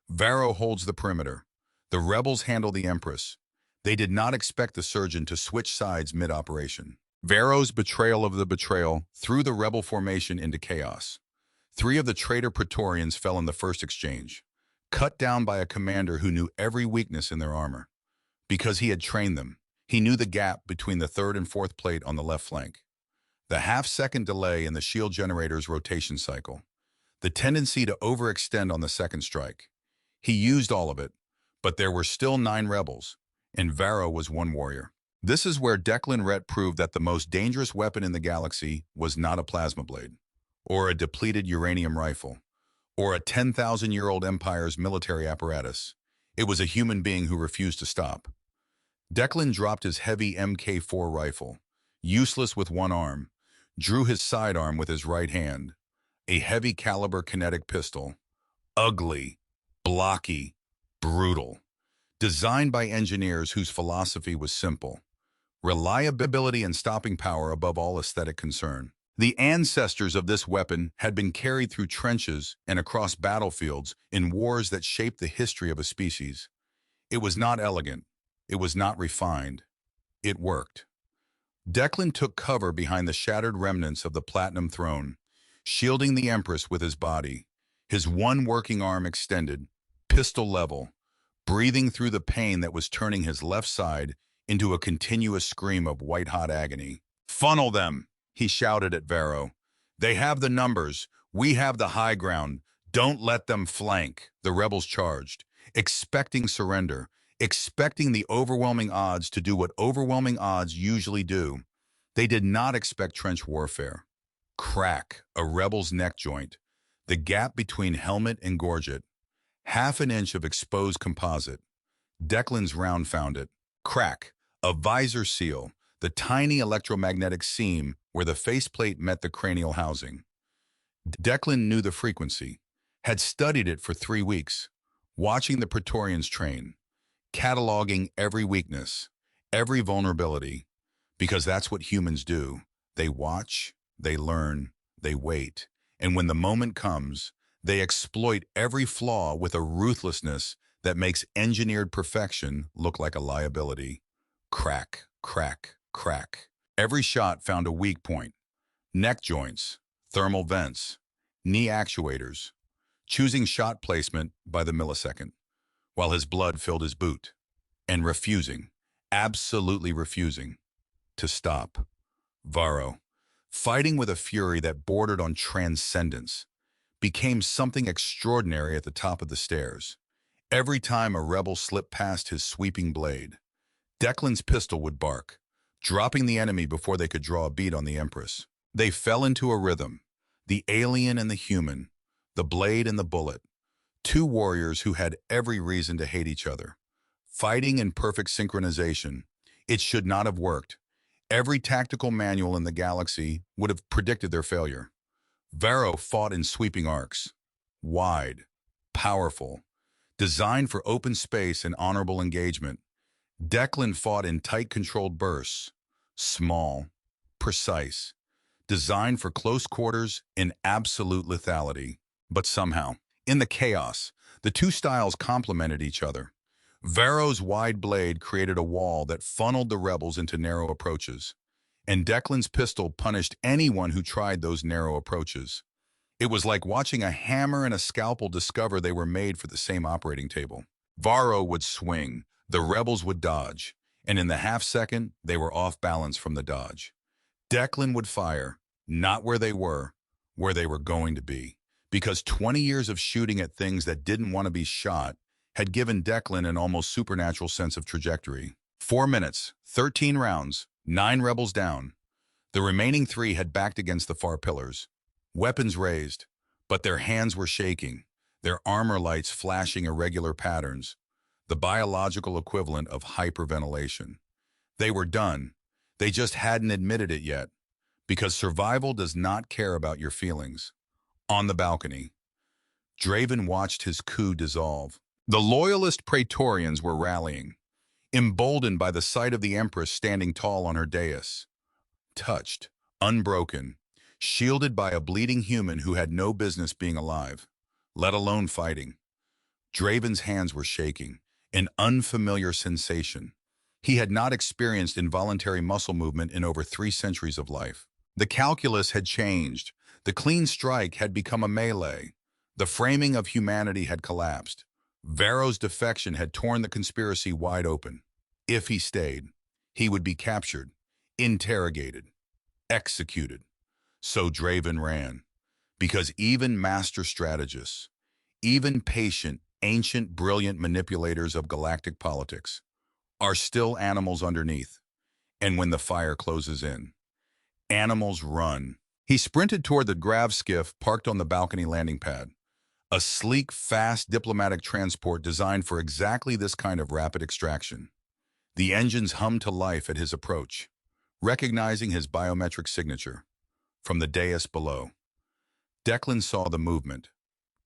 Varro holds the perimeter. The rebels handle the Empress. They did not expect the surgeon to switch sides mid-operation. Varro's betrayal of the betrayal threw the rebel formation into chaos. 3 of the traitor Praetorians fell in the first exchange, cut down by a commander who knew every weakness in their armor. Because he had trained them, he knew the gap between the 3rd and 4th plate on the left flank. The half-second delay in the shield generator's rotation cycle. The tendency to overextend on the second strike. He used all of it, but there were still 9 rebels, and Varro was 1 warrior. This is where Declan Rhett proved that the most dangerous weapon in the galaxy was not a plasma blade, or a depleted uranium rifle, or a 10,000-year-old empire's military apparatus. It was a human being who refused to stop. Declan dropped his heavy Mk4 rifle, useless with one arm, drew his sidearm with his right hand, a heavy caliber kinetic pistol, ugly, blocky, brutal, designed by engineers whose philosophy was simple: reliability and stopping power above all aesthetic concern. The ancestors of this weapon had been carried through trenches and across battlefields in wars that shaped the history of a species. It was not elegant. It was not refined. It worked. Declan took cover behind the shattered remnants of the Platinum Throne, shielding the Empress with his body, his one working arm extended, pistol level, breathing through the pain that was turning his left side into a continuous scream of white-hot agony. "Funnel them!" he shouted at Varro. "They have the numbers. We have the high ground. Don't let them flank." The rebels charged, expecting surrender, expecting the overwhelming odds to do what overwhelming odds usually do. They did not expect trench warfare. Crack, a rebel's neck joint, the gap between helmet and gorget, 1/2 inch of exposed composite. Declan's round found it. Crack, a visor seal, the tiny electromagnetic seam where the faceplate met the cranial housing. Declan knew the frequency, had studied it for 3 weeks, watching the Praetorians train, cataloging every weakness, every vulnerability, because that's what humans do. They watch, they learn, they wait, And when the moment comes, they exploit every flaw with a ruthlessness that makes engineered perfection look like a liability. Crack, crack, crack. Every shot found a weak point. Neck joints, thermal vents, knee actuators, choosing shot placement by the millisecond, while his blood filled his boot, and refusing, absolutely refusing, to stop. Varro, fighting with a fury that bordered on transcendence, became something extraordinary at the top of the stairs. Every time a rebel slipped past his sweeping blade, Declan's pistol would bark, dropping the enemy before they could draw a bead on the Empress. They fell into a rhythm, the alien and the human, the blade and the bullet, two warriors who had every reason to hate each other. Fighting in perfect synchronization, it should not have worked. Every tactical manual in the galaxy would have predicted their failure. Varro fought in sweeping arcs, wide, powerful, designed for open space and honorable engagement. Declan fought in tight controlled bursts, small, precise, designed for close quarters and absolute lethality. But somehow, in the chaos, the two styles complemented each other. Varro's wide blade created a wall that funneled the rebels into narrow approaches, and Declan's pistol punished anyone who tried those narrow approaches. It was like watching a hammer and a scalpel discover they were made for the same operating table. Varro would swing, the rebels would dodge, and in the half-second, they were off balance from the dodge. Declan would fire, not where they were going to be, because 20 years of shooting at things that didn't want to be shot had given Declan an almost supernatural sense of trajectory. 4 minutes, 13 rounds, 9 rebels down. The remaining 3 had backed against the far pillars, weapons raised, but their hands were shaking, their armor lights flashing irregular patterns, the biological equivalent of hyperventilation. They were done. They just hadn't admitted it yet, because survival does not care about your feelings. On the balcony, Draven watched his coup dissolve. The loyalist Praetorians were rallying, emboldened by the sight of the Empress standing tall on her dais, touched, unbroken, shielded by a bleeding human who had no business being alive, let alone fighting. Draven's hands were shaking, an unfamiliar sensation. He had not experienced involuntary muscle movement in over 3 centuries of life. The calculus had changed. The clean strike had become a melee. The framing of humanity had collapsed. Varro's defection had torn the conspiracy wide open. If he stayed, he would be captured, interrogated, executed. So Draven ran, because even master strategists, even patient, ancient, brilliant manipulators of galactic politics, are still animals underneath. And when the fire closes in, animals run. He sprinted toward the grav skiff parked on the balcony landing pad, a sleek, fast diplomatic transport designed for exactly this kind of rapid extraction. The engines hummed to life at his approach, recognizing his biometric signature. From the dais below, Declan saw the movement,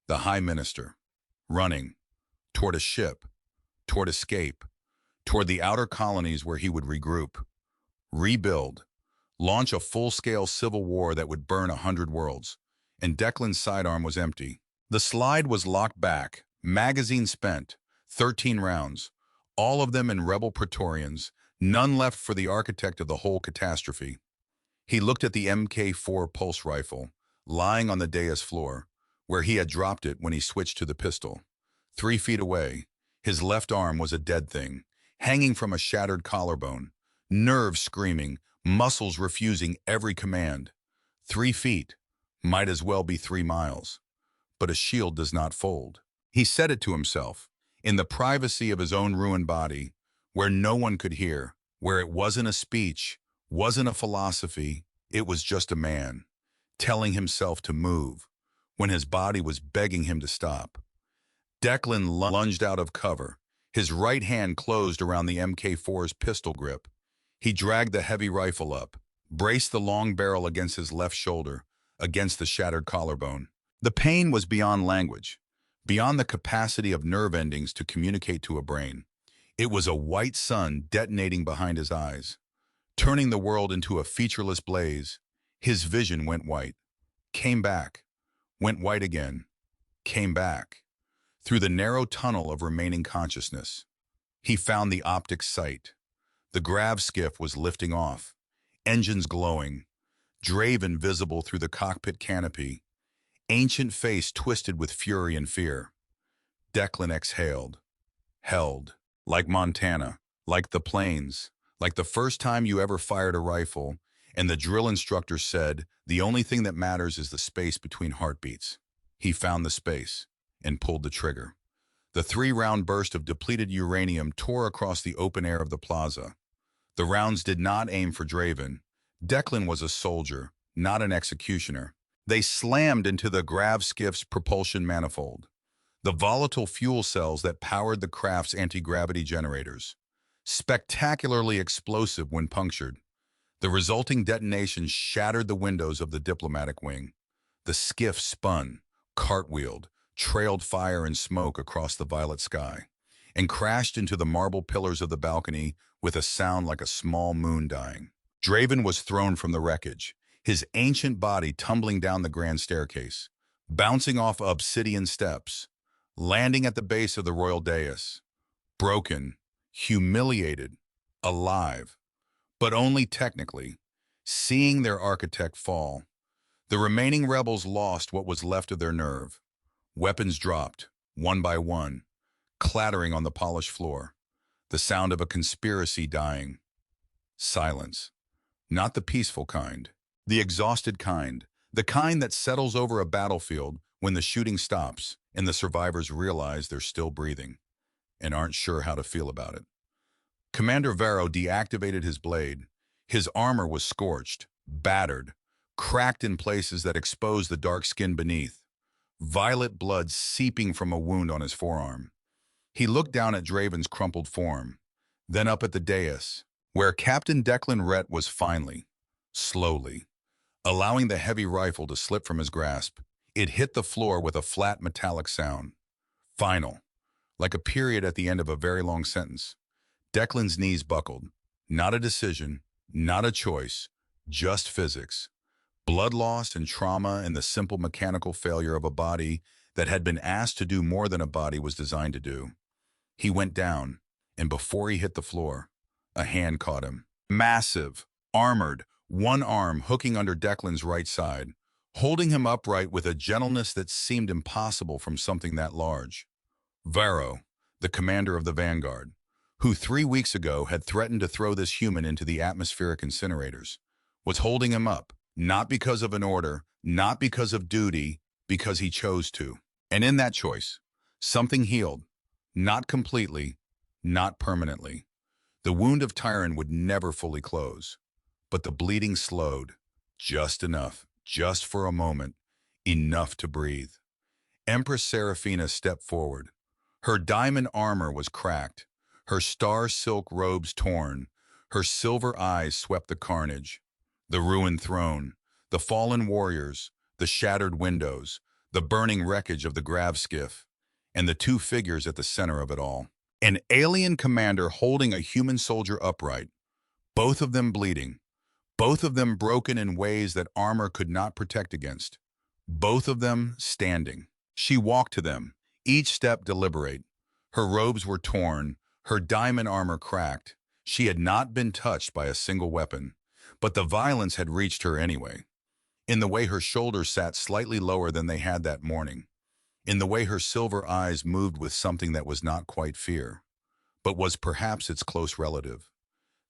the High Minister, running toward a ship, toward escape, toward the outer colonies where he would regroup, rebuild, launch a full-scale civil war that would burn 100 worlds. And Declan's sidearm was empty. The slide was locked back, magazine spent, 13 rounds, all of them in rebel Praetorians, none left for the architect of the whole catastrophe. He looked at the Mk4 pulse rifle, lying on the dais floor, where he had dropped it when he switched to the pistol. 3 feet away, his left arm was a dead thing, hanging from a shattered collarbone, nerves screaming, muscles refusing every command. 3 feet might as well be 3 miles. But a shield does not fold. He said it to himself, in the privacy of his own ruined body, where no one could hear, where it wasn't a speech, wasn't a philosophy, it was just a man, telling himself to move, when his body was begging him to stop. Declan lunged out of cover, his right hand closed around the Mk4's pistol grip. He dragged the heavy rifle up, braced the long barrel against his left shoulder, against the shattered collarbone. The pain was beyond language, beyond the capacity of nerve endings to communicate to a brain. It was a white sun detonating behind his eyes, turning the world into a featureless blaze. His vision went white, came back, went white again, came back. Through the narrow tunnel of remaining consciousness, he found the optic sight. The grav skiff was lifting off, engines glowing, Draven visible through the cockpit canopy, ancient face twisted with fury and fear. Declan exhaled, held, like Montana, like the plains, like the first time you ever fired a rifle, and the drill instructor said, the only thing that matters is the space between heartbeats. He found the space and pulled the trigger. The three-round burst of depleted uranium tore across the open air of the plaza. The rounds did not aim for Draven. Declan was a soldier, not an executioner. They slammed into the grav skiff's propulsion manifold, the volatile fuel cells that powered the craft's anti-gravity generators. Spectacularly explosive when punctured, the resulting detonation shattered the windows of the diplomatic wing. The skiff spun, cartwheeled, trailed fire and smoke across the violet sky, and crashed into the marble pillars of the balcony with a sound like a small moon dying. Draven was thrown from the wreckage, his ancient body tumbling down the grand staircase, bouncing off obsidian steps, landing at the base of the royal dais, broken, humiliated, alive, but only technically, seeing their architect fall. The remaining rebels lost what was left of their nerve. Weapons dropped, one by one, clattering on the polished floor. The sound of a conspiracy dying. Silence. Not the peaceful kind. The exhausted kind. The kind that settles over a battlefield when the shooting stops and the survivors realize they're still breathing and aren't sure how to feel about it. Commander Varro deactivated his blade. His armor was scorched, battered, cracked in places that exposed the dark skin beneath, violet blood seeping from a wound on his forearm. He looked down at Draven's crumpled form, then up at the dais, where Captain Declan Rhett was finally, slowly, allowing the heavy rifle to slip from his grasp. It hit the floor with a flat metallic sound. Final, like a period at the end of a very long sentence. Declan's knees buckled. Not a decision, not a choice, just physics. Blood loss and trauma and the simple mechanical failure of a body that had been asked to do more than a body was designed to do. He went down, and before he hit the floor, a hand caught him. Massive, armored, one arm hooking under Declan's right side, holding him upright with a gentleness that seemed impossible from something that large. Varro, the commander of the Vanguard, who 3 weeks ago had threatened to throw this human into the atmospheric incinerators, was holding him up, not because of an order, not because of duty, because he chose to. And in that choice, something healed, not completely, not permanently. The wound of Tyron would never fully close, but the bleeding slowed, just enough, just for a moment, enough to breathe. Empress Seraphina stepped forward. Her diamond armor was cracked, her star silk robes torn, her silver eyes swept the carnage. The ruined throne, the fallen warriors, the shattered windows, the burning wreckage of the grav skiff, and the two figures at the center of it all. An alien commander holding a human soldier upright, both of them bleeding, both of them broken in ways that armor could not protect against, both of them standing. She walked to them, each step deliberate. Her robes were torn, her diamond armor cracked. She had not been touched by a single weapon, but the violence had reached her anyway. In the way her shoulders sat slightly lower than they had that morning, in the way her silver eyes moved with something that was not quite fear, but was perhaps its close relative.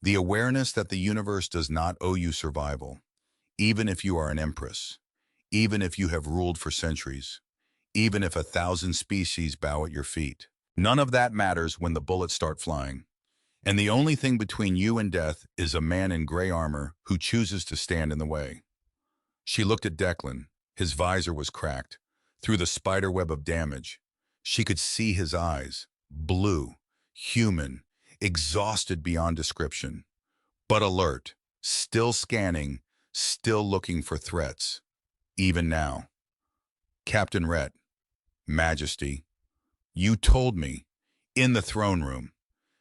The awareness that the universe does not owe you survival, even if you are an empress, even if you have ruled for centuries, even if 1,000 species bow at your feet. None of that matters when the bullets start flying. And the only thing between you and death is a man in gray armor who chooses to stand in the way. She looked at Declan. His visor was cracked. Through the spiderweb of damage, she could see his eyes, blue, human, exhausted beyond description, but alert, still scanning, still looking for threats, even now. Captain Rhett, Majesty, you told me, in the throne room,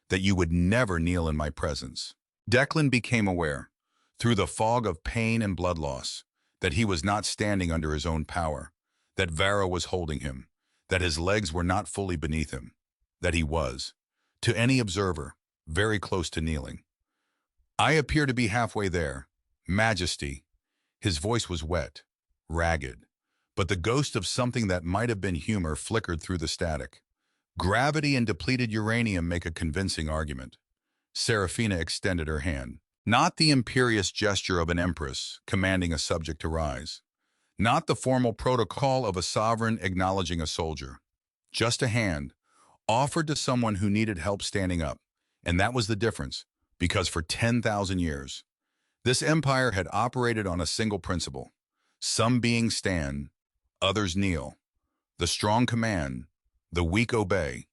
that you would never kneel in my presence. Declan became aware, through the fog of pain and blood loss, that he was not standing under his own power, that Varro was holding him, that his legs were not fully beneath him, that he was, to any observer, very close to kneeling. I appear to be halfway there, Majesty. His voice was wet, ragged, but the ghost of something that might have been humor flickered through the static. Gravity and depleted uranium make a convincing argument. Serafina extended her hand. Not the imperious gesture of an empress commanding a subject to rise. Not the formal protocol of a sovereign acknowledging a soldier. Just a hand, offered to someone who needed help standing up. And that was the difference, because for 10,000 years, this empire had operated on a single principle. Some beings stand, others kneel. The strong command, the weak obey,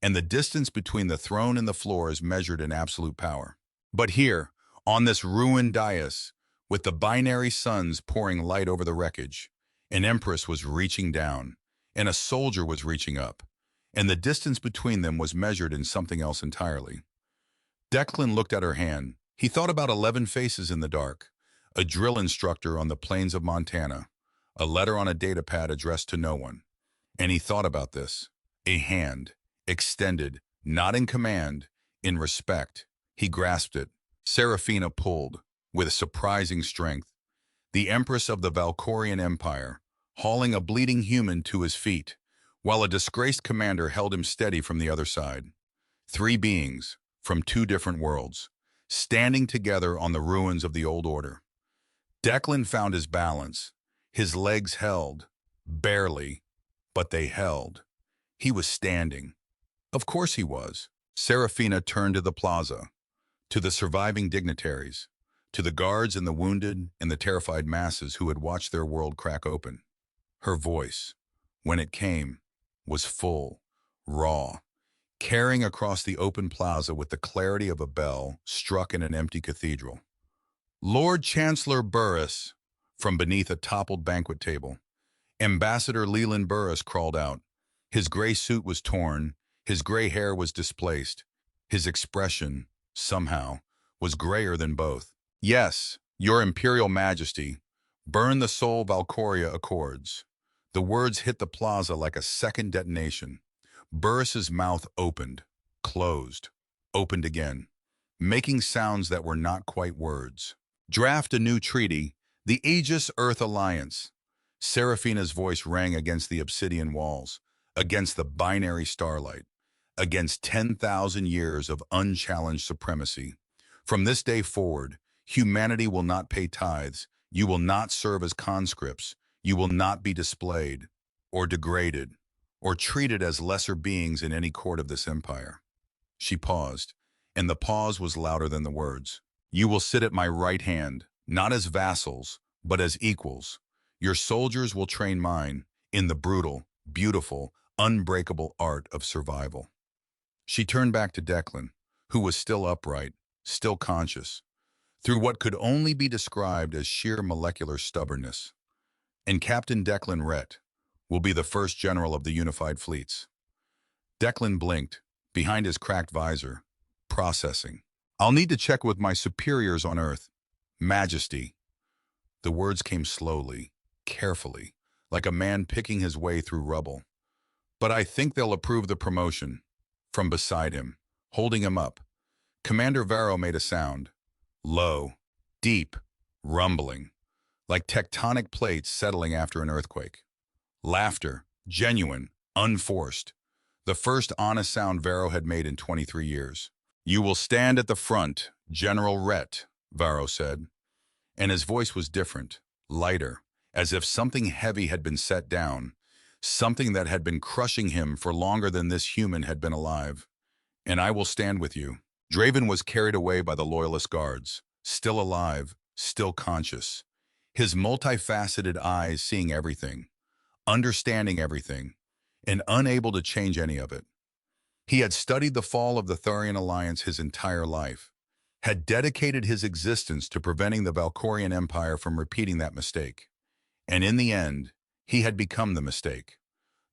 and the distance between the throne and the floor is measured in absolute power. But here, on this ruined dais, with the binary suns pouring light over the wreckage, an empress was reaching down, and a soldier was reaching up, and the distance between them was measured in something else entirely. Declan looked at her hand. He thought about 11 faces in the dark, a drill instructor on the plains of Montana, a letter on a data pad addressed to no one. And he thought about this, a hand, extended, not in command, in respect. He grasped it. Serafina pulled, with surprising strength. The Empress of the Valkorian Empire, hauling a bleeding human to his feet, while a disgraced commander held him steady from the other side. 3 beings, from 2 different worlds, standing together on the ruins of the old order. Declan found his balance. His legs held, barely, but they held. He was standing. Of course he was. Serafina turned to the plaza, to the surviving dignitaries, to the guards and the wounded and the terrified masses who had watched their world crack open. Her voice, when it came, was full, raw, carrying across the open plaza with the clarity of a bell struck in an empty cathedral. Lord Chancellor Burris, from beneath a toppled banquet table. Ambassador Leland Burris crawled out. His gray suit was torn, his gray hair was displaced. His expression, somehow, was grayer than both. Yes, your Imperial Majesty, burn the Soul Valkyria Accords. The words hit the plaza like a second detonation. Burris's mouth opened, closed, opened again, making sounds that were not quite words. Draft a new treaty, the Aegis Earth Alliance. Serafina's voice rang against the obsidian walls, against the binary starlight, against 10,000 years of unchallenged supremacy. From this day forward, humanity will not pay tithes, you will not serve as conscripts, you will not be displayed, or degraded, or treated as lesser beings in any court of this empire. She paused, and the pause was louder than the words. You will sit at my right hand, not as vassals, but as equals. Your soldiers will train mine in the brutal, beautiful, unbreakable art of survival. She turned back to Declan, who was still upright, still conscious, through what could only be described as sheer molecular stubbornness. And Captain Declan Rhett will be the first general of the unified fleets. Declan blinked, behind his cracked visor, processing. I'll need to check with my superiors on Earth. Majesty. The words came slowly, carefully, like a man picking his way through rubble. But I think they'll approve the promotion. From beside him, holding him up, Commander Varro made a sound. Low, deep, rumbling, like tectonic plates settling after an earthquake. Laughter, genuine, unforced. The first honest sound Varro had made in 23 years. You will stand at the front, General Rhett, Varro said. And his voice was different, lighter, as if something heavy had been set down, something that had been crushing him for longer than this human had been alive. And I will stand with you. Draven was carried away by the Loyalist guards, still alive, still conscious. His multifaceted eyes seeing everything, understanding everything, and unable to change any of it. He had studied the fall of the Thurian Alliance his entire life, had dedicated his existence to preventing the Valkorian Empire from repeating that mistake. And in the end, he had become the mistake.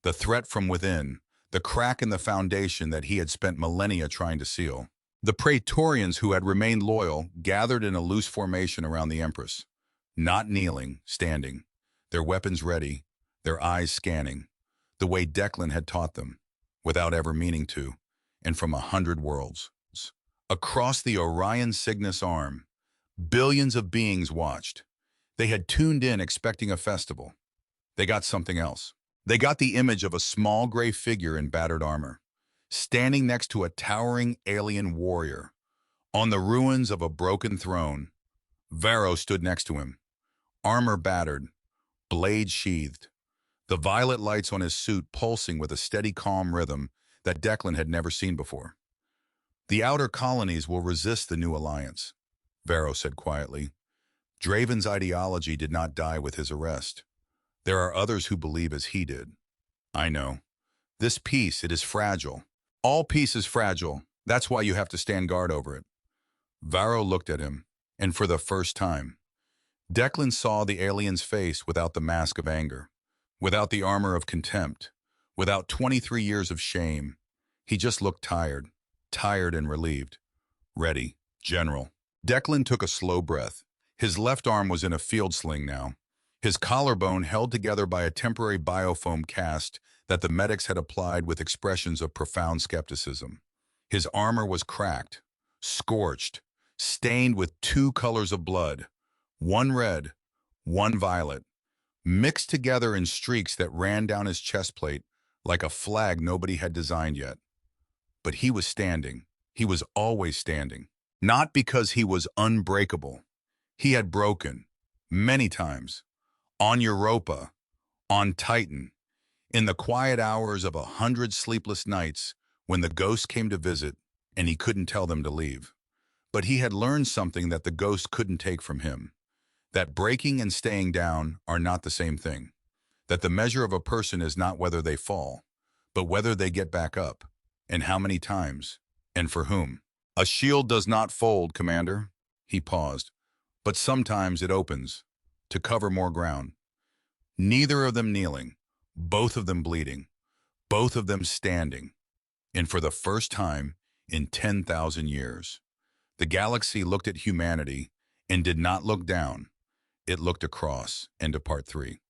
The threat from within, the crack in the foundation that he had spent millennia trying to seal. The Praetorians who had remained loyal gathered in a loose formation around the Empress, not kneeling, standing, their weapons ready, their eyes scanning, the way Declan had taught them, without ever meaning to, and from 100 worlds. Across the Orion Cygnus arm, billions of beings watched. They had tuned in expecting a festival. They got something else. They got the image of a small gray figure in battered armor, standing next to a towering alien warrior. On the ruins of a broken throne, Varro stood next to him, armor battered, blade sheathed, the violet lights on his suit pulsing with a steady, calm rhythm that Declan had never seen before. "The outer colonies will resist the new alliance," Varro said quietly. "Draven's ideology did not die with his arrest. There are others who believe as he did." "I know. This peace, it is fragile. All peace is fragile. That's why you have to stand guard over it." Varro looked at him, and for the first time, Declan saw the alien's face without the mask of anger, without the armor of contempt, without 23 years of shame. He just looked tired, tired and relieved. "Ready, General." Declan took a slow breath. His left arm was in a field sling now, his collarbone held together by a temporary biofoam cast that the medics had applied with expressions of profound skepticism. His armor was cracked, scorched, stained with two colors of blood, one red, one violet, mixed together in streaks that ran down his chest plate like a flag nobody had designed yet. But he was standing. He was always standing. Not because he was unbreakable. He had broken, many times, on Europa, on Titan, in the quiet hours of 100 sleepless nights when the ghost came to visit and he couldn't tell them to leave. But he had learned something that the ghost couldn't take from him, that breaking and staying down are not the same thing, that the measure of a person is not whether they fall, but whether they get back up, and how many times, and for whom. "A shield does not fold, Commander." He paused. "But sometimes it opens, to cover more ground." Neither of them kneeling, both of them bleeding, both of them standing. And for the first time in 10,000 years, the galaxy looked at humanity and did not look down. It looked across. End of part 3.